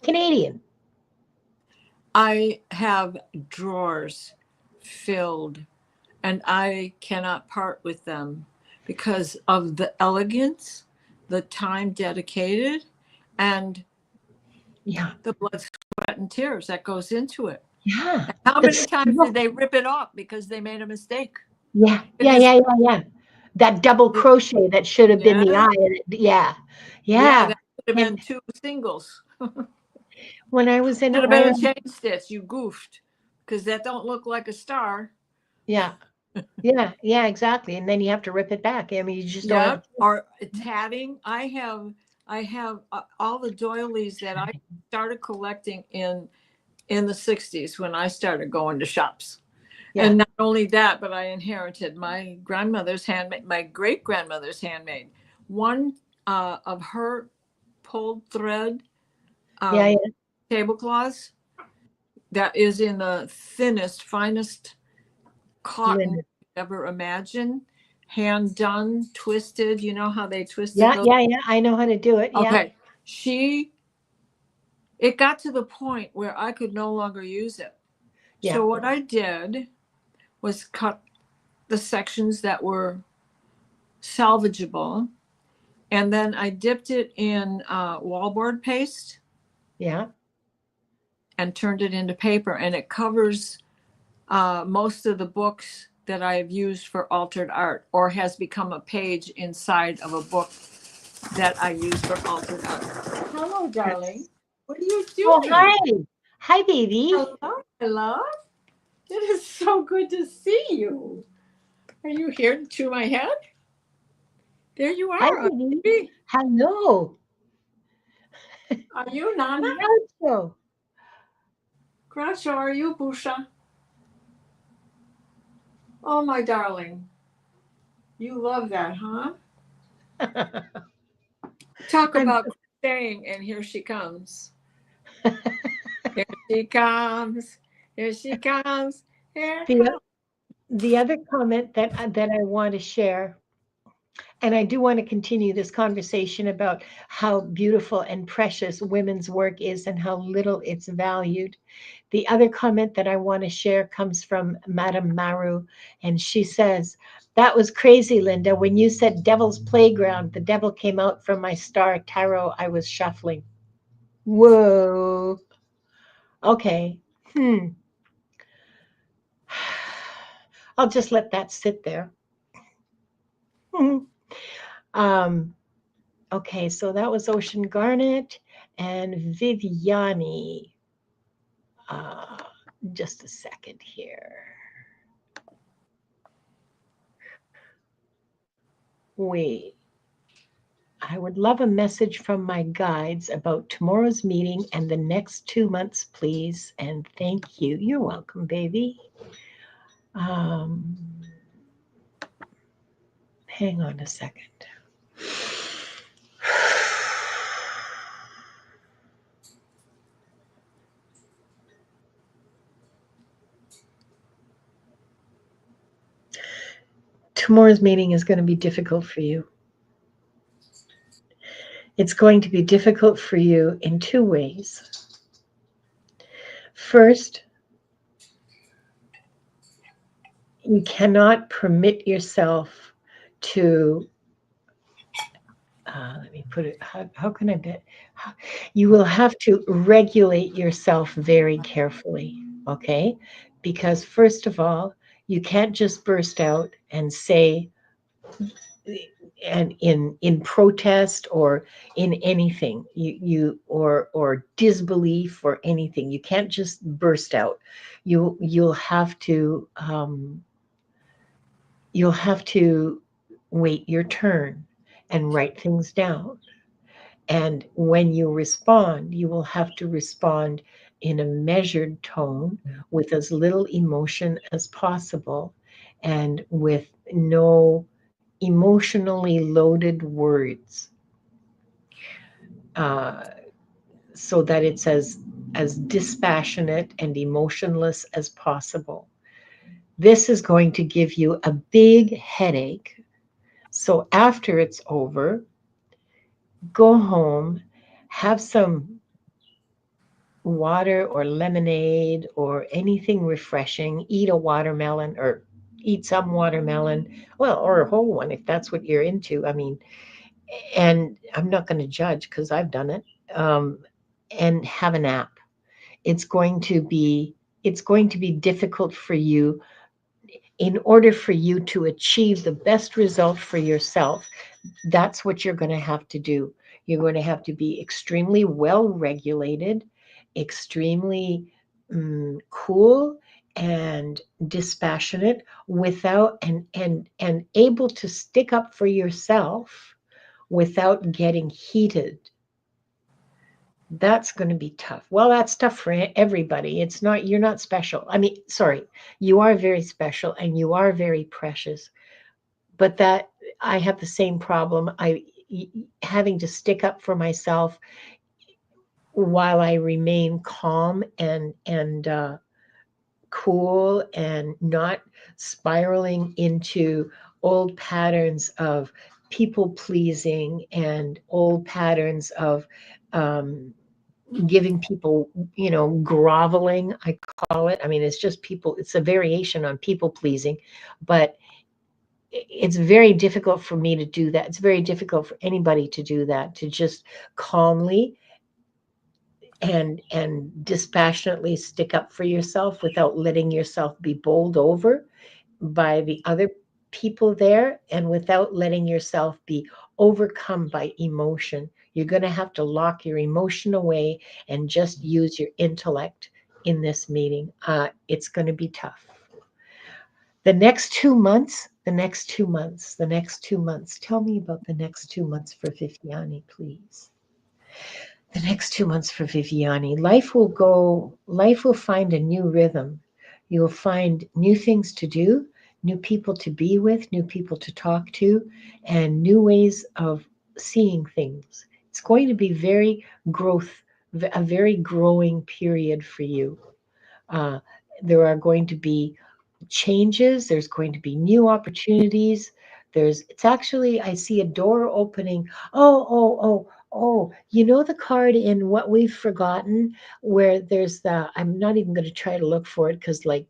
Canadian. I have drawers filled, and I cannot part with them because of the elegance, the time dedicated, and the blood, sweat, and tears that goes into it. Yeah. And how many times did they rip it off because they made a mistake? Yeah. That double crochet that should have been the eye. Yeah. That should have been 2 singles. When I was in Should have been a chain stitch. You goofed, because that don't look like a star. Yeah, exactly. And then you have to rip it back. I mean, you just don't have. Or tatting. I have all the doilies that I started collecting in the 60s when I started going to shops. Yeah. And not only that, but I inherited my grandmother's handmade, my great grandmother's handmade. One of her pulled thread tablecloths that is in the thinnest, finest cotton you ever imagine. Hand done, twisted. You know how they twisted those? Yeah. I know how to do it. Okay. It got to the point where I could no longer use it. Yeah. So what I did was cut the sections that were salvageable. And then I dipped it in wallboard paste. Yeah. And turned it into paper. And it covers most of the books that I have used for altered art, or has become a page inside of a book that I use for altered art. Hello, darling. What are you Oh, doing? hi. Hi, baby. Hello, my love. It is so good to see you. Are you here to chew my head? There you Hi, are. baby. Hello. Are you Nana? Groucho. Groucho, are you Busha? Oh, my darling. You love that, huh? Talk I'm about crocheting, and here she comes. Here she comes. Here she comes. Here the comes. the other comment that I want to share, and I do want to continue this conversation about how beautiful and precious women's work is and how little it's valued. The other comment that I want to share comes from Madame Maru, and she says, "That was crazy, Linda. When you said Devil's Playground, the devil came out from my star tarot I was shuffling." Whoa. Okay. I'll just let that sit there. um, okay, so that was Ocean Garnet and Viviani. Uh, just a second here. Wait. I would love a message from my guides about tomorrow's meeting and the next 2 months, please. And thank you. You're welcome, baby. Um, hang on a second. Tomorrow's meeting is going to be difficult for you. It's going to be difficult for you in two ways. First, you cannot permit yourself to, let me put it, how can I bet? You will have to regulate yourself very carefully, okay? Because first of all, you can't just burst out and say, and in protest or in anything, or disbelief or anything, you can't just burst out. You'll have to wait your turn and write things down. And when you respond, you will have to respond in a measured tone with as little emotion as possible and with no emotionally loaded words, uh, so that it's as dispassionate and emotionless as possible. This is going to give you a big headache. So after it's over, go home, have some water or lemonade or anything refreshing, eat a watermelon or eat some watermelon, well, or a whole one if that's what you're into. I mean, and I'm not going to judge because I've done it. Um, and have a nap. It's going to be it's going to be difficult for you. In order for you to achieve the best result for yourself, that's what you're going to have to do. You're going to have to be extremely well regulated, extremely cool and dispassionate, without and able to stick up for yourself without getting heated. That's going to be tough. Well, that's tough for everybody. It's not, you're not special. I mean, sorry, you are very special and you are very precious. But that, I have the same problem. Having to stick up for myself while I remain calm and cool and not spiraling into old patterns of people pleasing and old patterns of um, giving people, groveling, I call it. I mean, it's just people, it's a variation on people pleasing, but it's very difficult for me to do that. It's very difficult for anybody to do that, to just calmly and dispassionately stick up for yourself without letting yourself be bowled over by the other people there, and without letting yourself be overcome by emotion. You're going to have to lock your emotion away and just use your intellect in this meeting. It's going to be tough. The next 2 months, the next 2 months, the next 2 months. Tell me about the next 2 months for Viviani, please. The next 2 months for Viviani. Life will find a new rhythm. You'll find new things to do, new people to be with, new people to talk to, and new ways of seeing things. It's going to be a very growing period for you. Uh, there are going to be changes, there's going to be new opportunities. It's actually, I see a door opening. Oh, you know the card in What We've Forgotten, where there's I'm not even going to try to look for it because, like,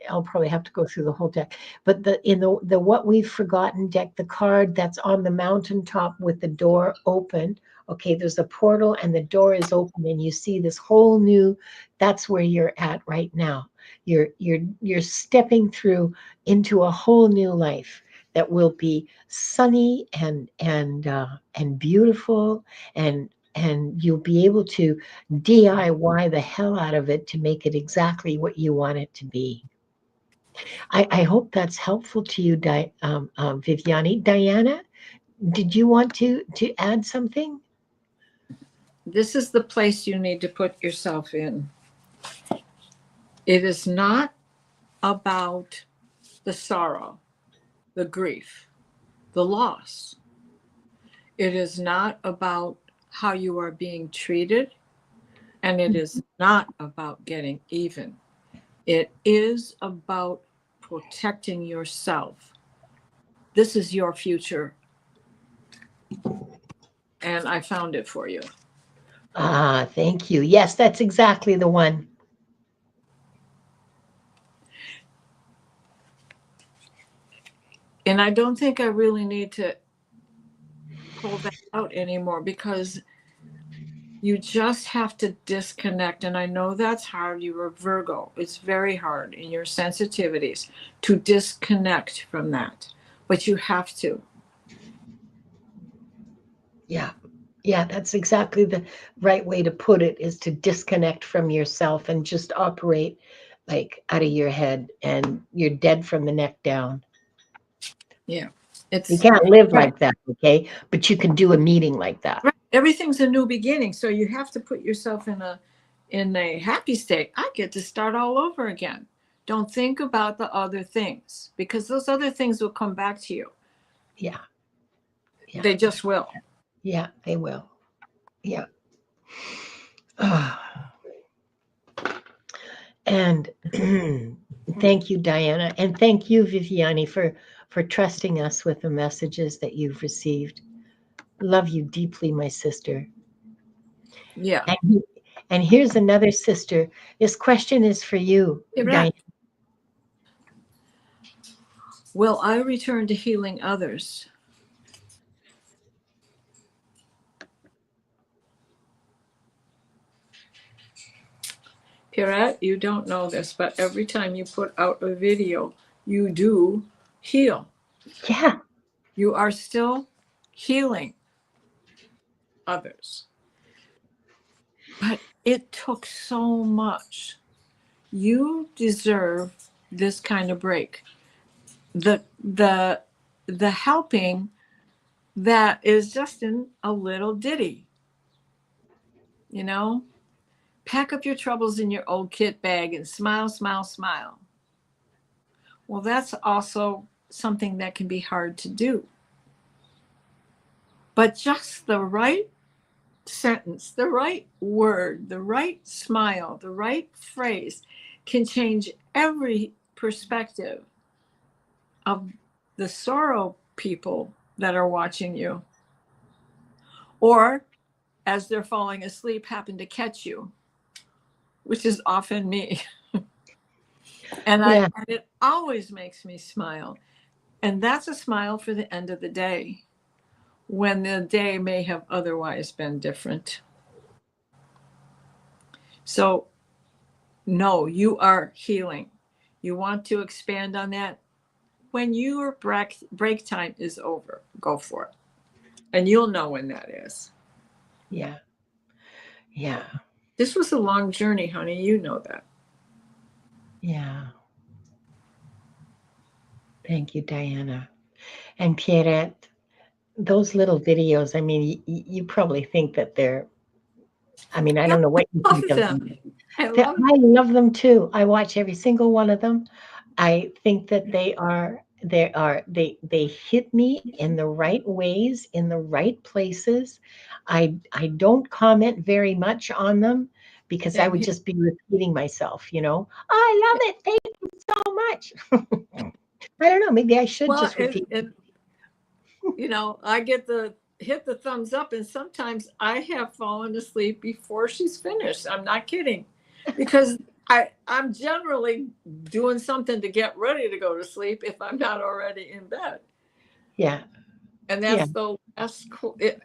I'll probably have to go through the whole deck. But in the What We've Forgotten deck, the card that's on the mountaintop with the door open. Okay, there's a portal and the door is open, and you see this whole new. That's where you're at right now. You're stepping through into a whole new life that will be sunny and beautiful, and you'll be able to DIY the hell out of it to make it exactly what you want it to be. I hope that's helpful to you, Viviani. Diana, did you want to add something? This is the place you need to put yourself in. It is not about the sorrow, the grief, the loss. It is not about how you are being treated, and it is not about getting even. It is about protecting yourself. This is your future, and I found it for you. Thank you. Yes, that's exactly the one. And I don't think I really need to pull that out anymore, because you just have to disconnect. And I know that's hard. You're a Virgo. It's very hard in your sensitivities to disconnect from that, but you have to. Yeah. Yeah, that's exactly the right way to put it, is to disconnect from yourself and just operate like out of your head, and you're dead from the neck down. Yeah. You It's can't live right. like that, okay? But you can do a meeting like that. Right. Everything's a new beginning. So you have to put yourself in a happy state. I get to start all over again. Don't think about the other things, because those other things will come back to you. Yeah. Yeah. They just will. Yeah, they will. Yeah. And thank you, Diana. And thank you, Viviani, for trusting us with the messages that you've received. Love you deeply, my sister. Yeah. And here's another sister. This question is for you, Diana. Will I return to healing others? Pierrette, you don't know this, but every time you put out a video, you do heal. Yeah. You are still healing others. But it took so much. You deserve this kind of break. The helping that is just in a little ditty. You know? Pack up your troubles in your old kit bag and smile, smile, smile. Well, that's also something that can be hard to do. But just the right sentence, the right word, the right smile, the right phrase can change every perspective of the sorrow people that are watching you. Or as they're falling asleep, happen to catch you, which is often me. And Yeah. it always makes me smile. And that's a smile for the end of the day, when the day may have otherwise been different. So, no, you are healing. You want to expand on that? When your break time is over, go for it. And you'll know when that is. Yeah. Yeah. This was a long journey, honey. You know that. Yeah. Thank you, Diana. And Pierrette, those little videos, I mean, you probably think that they're, I mean, I don't know what you I love think of them. them. I love I love them too. I watch every single one of them. I think that they hit me in the right ways, in the right places. I don't comment very much on them because I Same would here. just be repeating myself, you know. I love it. Thank you so much. I don't know. Maybe I should Well, just repeat. I get the hit the thumbs up, and sometimes I have fallen asleep before she's finished. I'm not kidding, because I'm generally doing something to get ready to go to sleep if I'm not already in bed. Yeah. And Yeah. that's the last.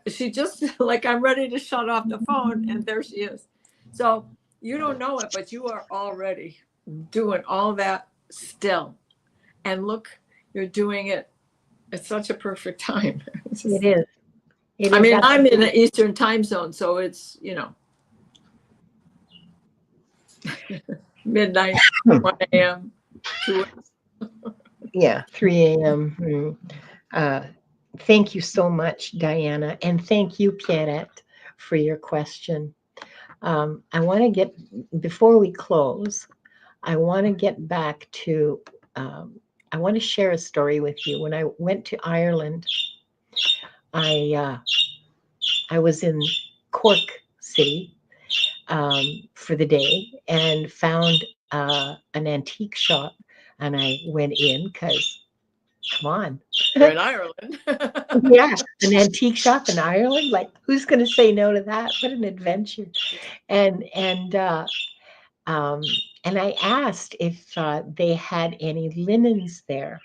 She just like, I'm ready to shut off the phone, and there she is. So you don't know it, but you are already doing all that still. And look, you're doing it at such a perfect time. It is. It I is mean, I'm in absolutely. the Eastern time zone, so it's, midnight, 1 a.m., 2 Yeah, 3 a.m. Thank you so much, Diana. And thank you, Pierrette, for your question. I want to before we close, I want to get back to, I want to share a story with you. When I went to Ireland, I, I was in Cork City for the day and found an antique shop. And I went in because, come on. You're in Ireland. Yeah, an antique shop in Ireland. Like, who's going to say no to that? What an adventure! And and uh, um, and I asked if they had any linens there.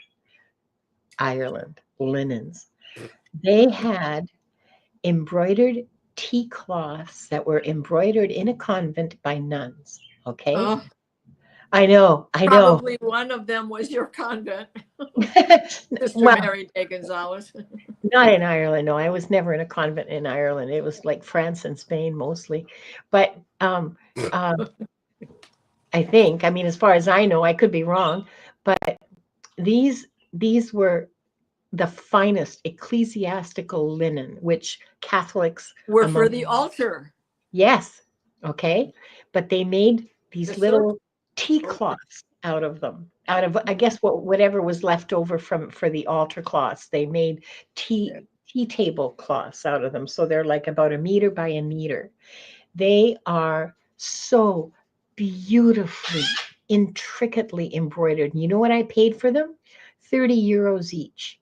Ireland linens. They had embroidered tea cloths that were embroidered in a convent by nuns. Okay, Oh, I know, I know. probably one of them was your convent, Sister Well, Mary de Gonzalez. not in Ireland. No, I was never in a convent in Ireland. It was like France and Spain mostly. But uh, I think, I mean, as far as I know, I could be wrong, but these were the finest ecclesiastical linen, which Catholics Were for among, the altar, yes, okay, but they made the these service. little tea cloths out of them, out of, I guess, whatever was left over from for the altar cloths. They made tea table cloths out of them, so they're like about a meter by a meter. They are so beautifully, intricately embroidered. You know what I paid for them? 30 euros each,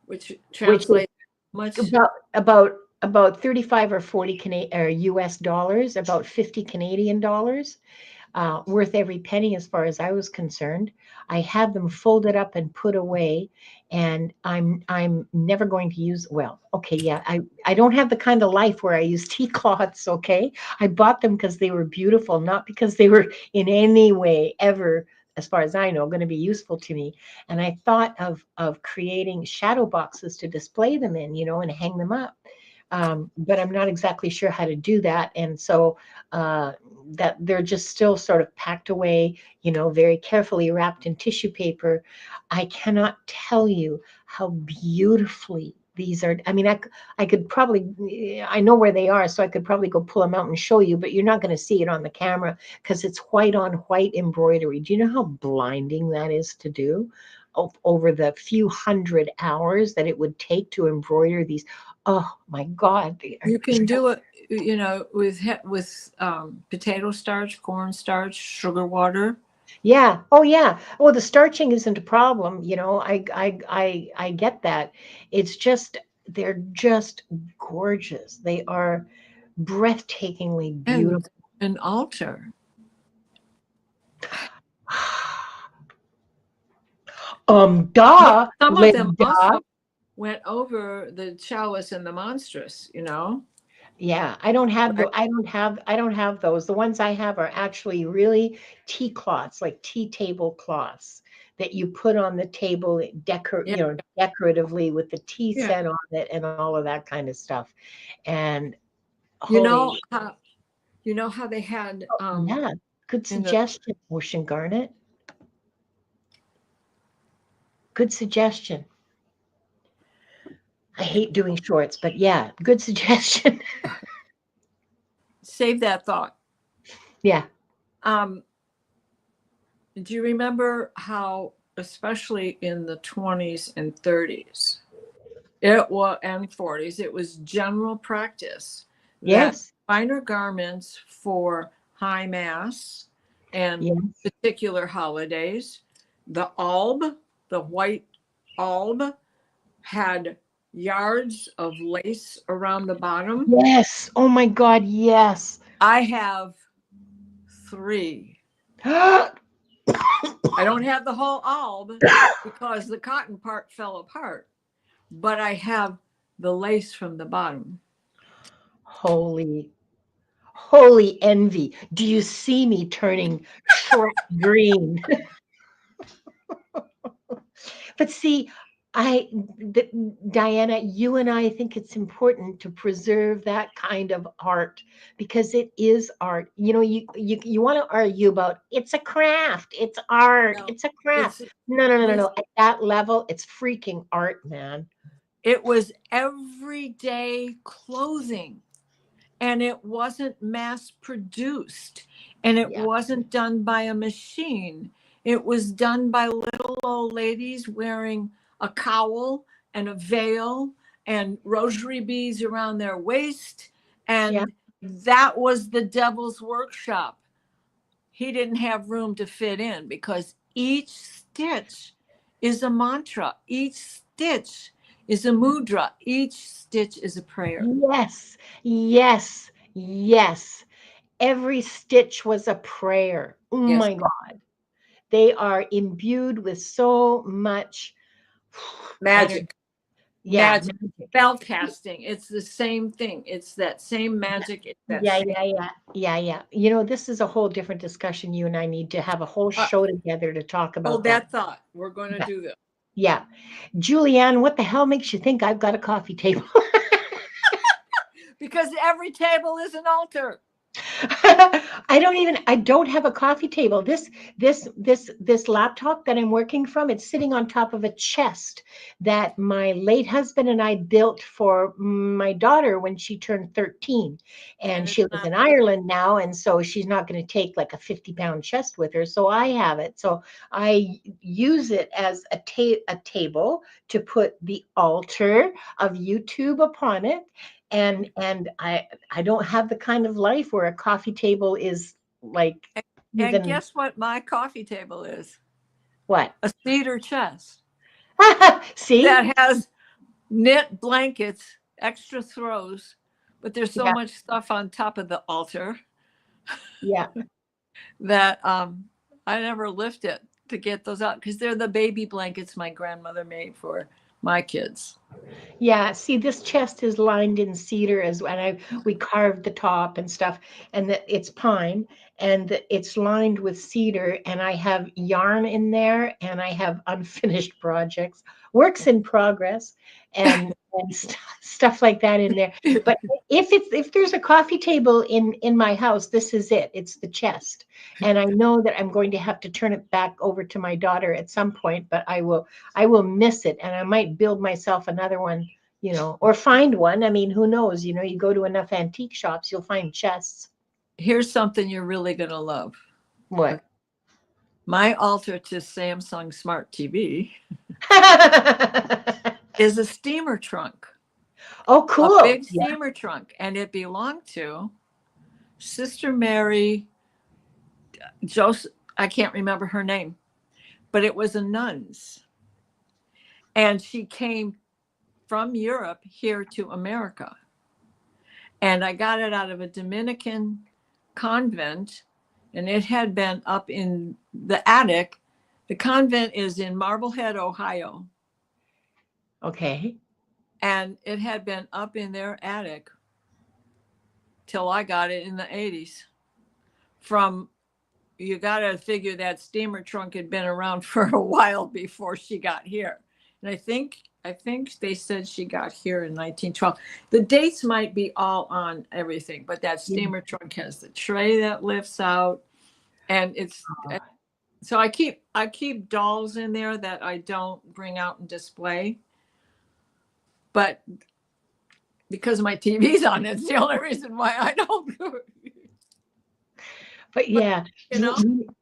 Which which is translates much. about 35 or 40 or US dollars, about 50 Canadian dollars. Worth every penny as far as I was concerned. I had them folded up and put away, and I'm never going to use. Well, okay, yeah, I don't have the kind of life where I use tea cloths. Okay, I bought them because they were beautiful, not because they were in any way ever, as far as I know, going to be useful to me. And I thought of creating shadow boxes to display them in, and hang them up. But I'm not exactly sure how to do that. And so that they're just still sort of packed away, very carefully wrapped in tissue paper. I cannot tell you how beautifully these are. I mean, I could probably, I know where they are, so I could probably go pull them out and show you, but you're not going to see it on the camera because it's white on white embroidery. Do you know how blinding that is to do? Over the few hundred hours that it would take to embroider these. Oh my God. You can do it, with potato starch, cornstarch, sugar water. Yeah. Oh yeah. Oh, the starching isn't a problem. I get that. It's just, they're just gorgeous. They are breathtakingly And beautiful. an altar. Duh, Some of them Linda. also went over the chalice and the monstrous, you know? Yeah, I don't have Right. I don't have those. The ones I have are actually really tea cloths, like tea table cloths that you put on the table, Yeah. decoratively with the tea Yeah. set on it and all of that kind of stuff. And You holy, know how you know how they had yeah, good in the suggestion, Ocean Garnet. Good suggestion. I hate doing shorts, but yeah, good suggestion. save that thought. Yeah. Um, do you remember how, especially in the 20s and 30s, it was and 40s, it was general practice that Yes. finer garments for high mass and Yes. particular holidays, the alb, the white alb, had yards of lace around the bottom. Yes. Oh my God, yes. I have 3. I don't have the whole alb because the cotton part fell apart, but I have the lace from the bottom. Holy, holy envy. Do you see me turning Shrek green? But see, I, Diana, you and I think it's important to preserve that kind of art because it is art. You know, you want to argue about it's a craft, it's art, No, it's a craft. it's No, no, no, no, listen, no. At that level, it's freaking art, man. it was everyday clothing, and it wasn't mass produced, and it Yeah, wasn't done by a machine. It was done by little old ladies wearing a cowl and a veil and rosary beads around their waist, yeah, and that was the devil's workshop. He didn't have room to fit in because each stitch is a mantra, each stitch is a mudra, each stitch is a prayer. yes, yes, yes. Every stitch was a prayer. Oh Yes. my God. They are imbued with so much energy. Magic. Yeah, Magic. magic. Spell casting. It's the same thing. It's that same magic. It's that Yeah, same. yeah, yeah, yeah, yeah. You know, this is a whole different discussion. You and I need to have a whole Uh, show together to talk hold about that. that thought. We're going to Yeah, do this yeah. Julianne, what the hell makes you think I've got a coffee table? because every table is an altar. I don't have a coffee table. This laptop that I'm working from, it's sitting on top of a chest that my late husband and I built for my daughter when she turned 13. And And it's she lives not. in Ireland now, and so she's not going to take like a 50-pound chest with her. So I have it. So I use it as a table to put the altar of YouTube upon it. And I don't have the kind of life where a coffee table is like And even guess what my coffee table is? what? A cedar chest See? that has knit blankets, extra throws, but there's so Yeah, much stuff on top of the altar yeah. that I never lift it to get those out because they're the baby blankets my grandmother made for my kids. Yeah, see, this chest is lined in cedar as and we carved the top and stuff, and that it's pine, and it's lined with cedar, and I have yarn in there, and I have unfinished projects, works in progress, and stuff like that in there. But if there's a coffee table in my house, this is it. It's the chest, and I know that I'm going to have to turn it back over to my daughter at some point, but I will miss it, and I might build myself another one, or find one. I mean, who knows? You go to enough antique shops, you'll find chests. Here's something you're really going to love. What? My altar to Samsung Smart TV is a steamer trunk, Oh, a cool. big Yeah. steamer trunk, and it belonged to Sister Mary Joseph. I can't remember her name, but it was a nun's. And she came from Europe here to America. And I got it out of a Dominican convent, and it had been up in the attic The convent is in Marblehead, Ohio. Okay. And it had been up in their attic till I got it in the 80s. You got to figure that steamer trunk had been around for a while before she got here. And I think they said she got here in 1912. The dates might be all on everything, but that steamer trunk has the tray that lifts out, and it's so I keep dolls in there that I don't bring out and display. But because my TV's on, it's the only reason why I don't do it. But yeah, You know?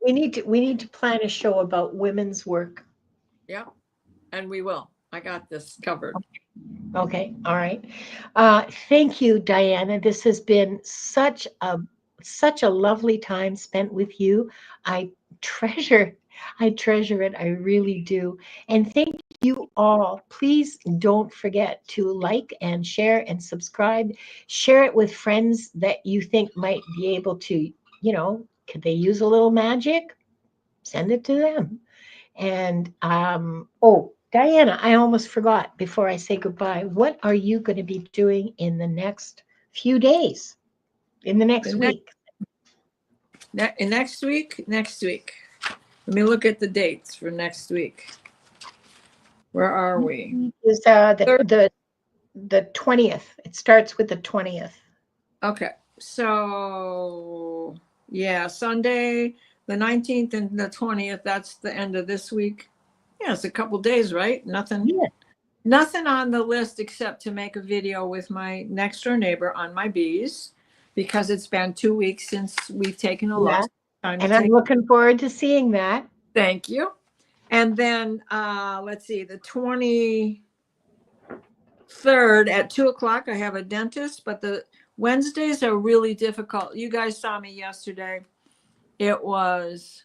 we need to plan a show about women's work. Yeah, and we will. I got this covered. Okay, all right. Thank you, Diana. This has been such a lovely time spent with you. I treasure it. I really do. And thank you all. Please don't forget to like and share and subscribe. Share it with friends that you think might be able to, could they use a little magic? Send it to them. And Diana, I almost forgot before I say goodbye. What are you going to be doing in the next few days? In the next week? Next week. Let me look at the dates for next week. Where are we? Is the 20th. It starts with the 20th. Okay. So yeah, Sunday, the 19th and the 20th, that's the end of this week. Yeah, it's a couple days, right? Nothing on the list except to make a video with my next door neighbor on my bees, because it's been 2 weeks since we've taken a look. And I'm looking forward to seeing that. Thank you. And then let's see, the 23rd at 2:00, I have a dentist, but the Wednesdays are really difficult. You guys saw me yesterday. It was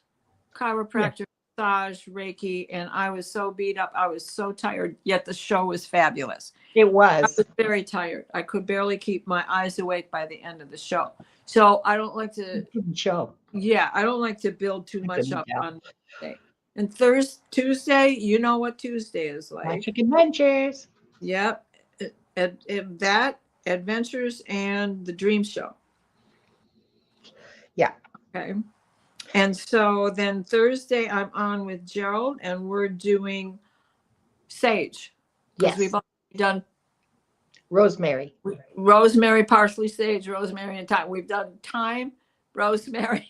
chiropractor, massage, Reiki, and I was so beat up. I was so tired, yet the show was fabulous. It was. I was very tired. I could barely keep my eyes awake by the end of the show. So I don't like to I don't like to build too much up on Wednesday. And Tuesday, you know what Tuesday is like. Akashic Adventures. Yep. That, Adventures, and the Dream Show. Yeah. Okay. And so then Thursday, I'm on with Gerald, and we're doing sage. Because we've already done rosemary, parsley, sage, rosemary, and thyme. We've done thyme, rosemary.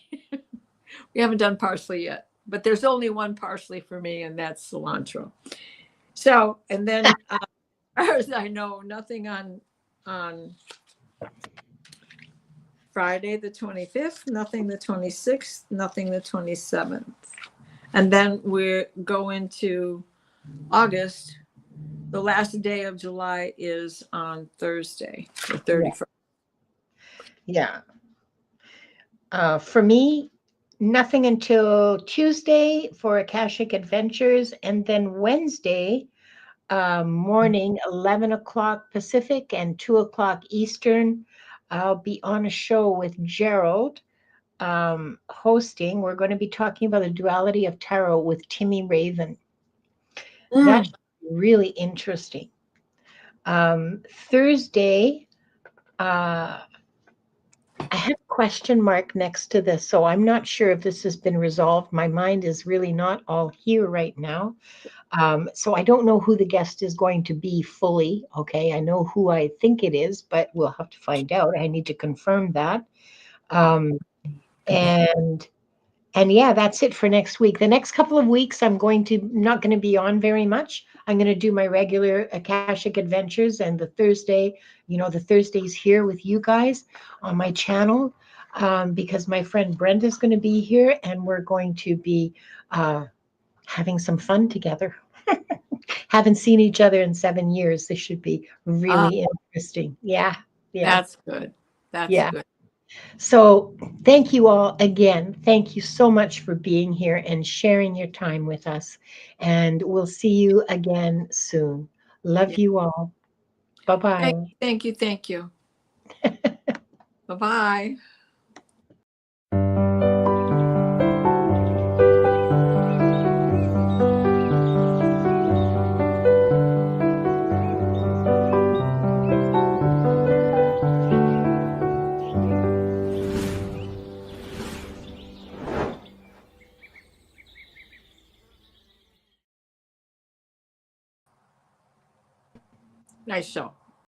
We haven't done parsley yet, but there's only one parsley for me, and that's cilantro. So, and then as far as I know, nothing on Friday the 25th, nothing the 26th, nothing the 27th. And then we're going to August. The last day of July is on Thursday, the 31st. Yeah. For me, nothing until Tuesday for Akashic Adventures, and then Wednesday morning, 11 o'clock Pacific and 2 o'clock Eastern. I'll be on a show with Gerald hosting. We're going to be talking about the duality of tarot with Timmy Raven. That's really interesting. Thursday, I have a question mark next to this, so I'm not sure if this has been resolved. My mind is really not all here right now. So I don't know who the guest is going to be fully. Okay, I know who I think it is, but we'll have to find out. I need to confirm that. And yeah, that's it for next week. The next couple of weeks, I'm not going to be on very much. I'm going to do my regular Akashic Adventures, and the Thursdays here with you guys on my channel, because my friend Brenda's going to be here, and we're going to be having some fun together. Haven't seen each other in 7 years. This should be really interesting. Yeah. That's good. That's good. So thank you all again. Thank you so much for being here and sharing your time with us. And we'll see you again soon. Love you all. Bye-bye. Thank you. Bye-bye. Nice show.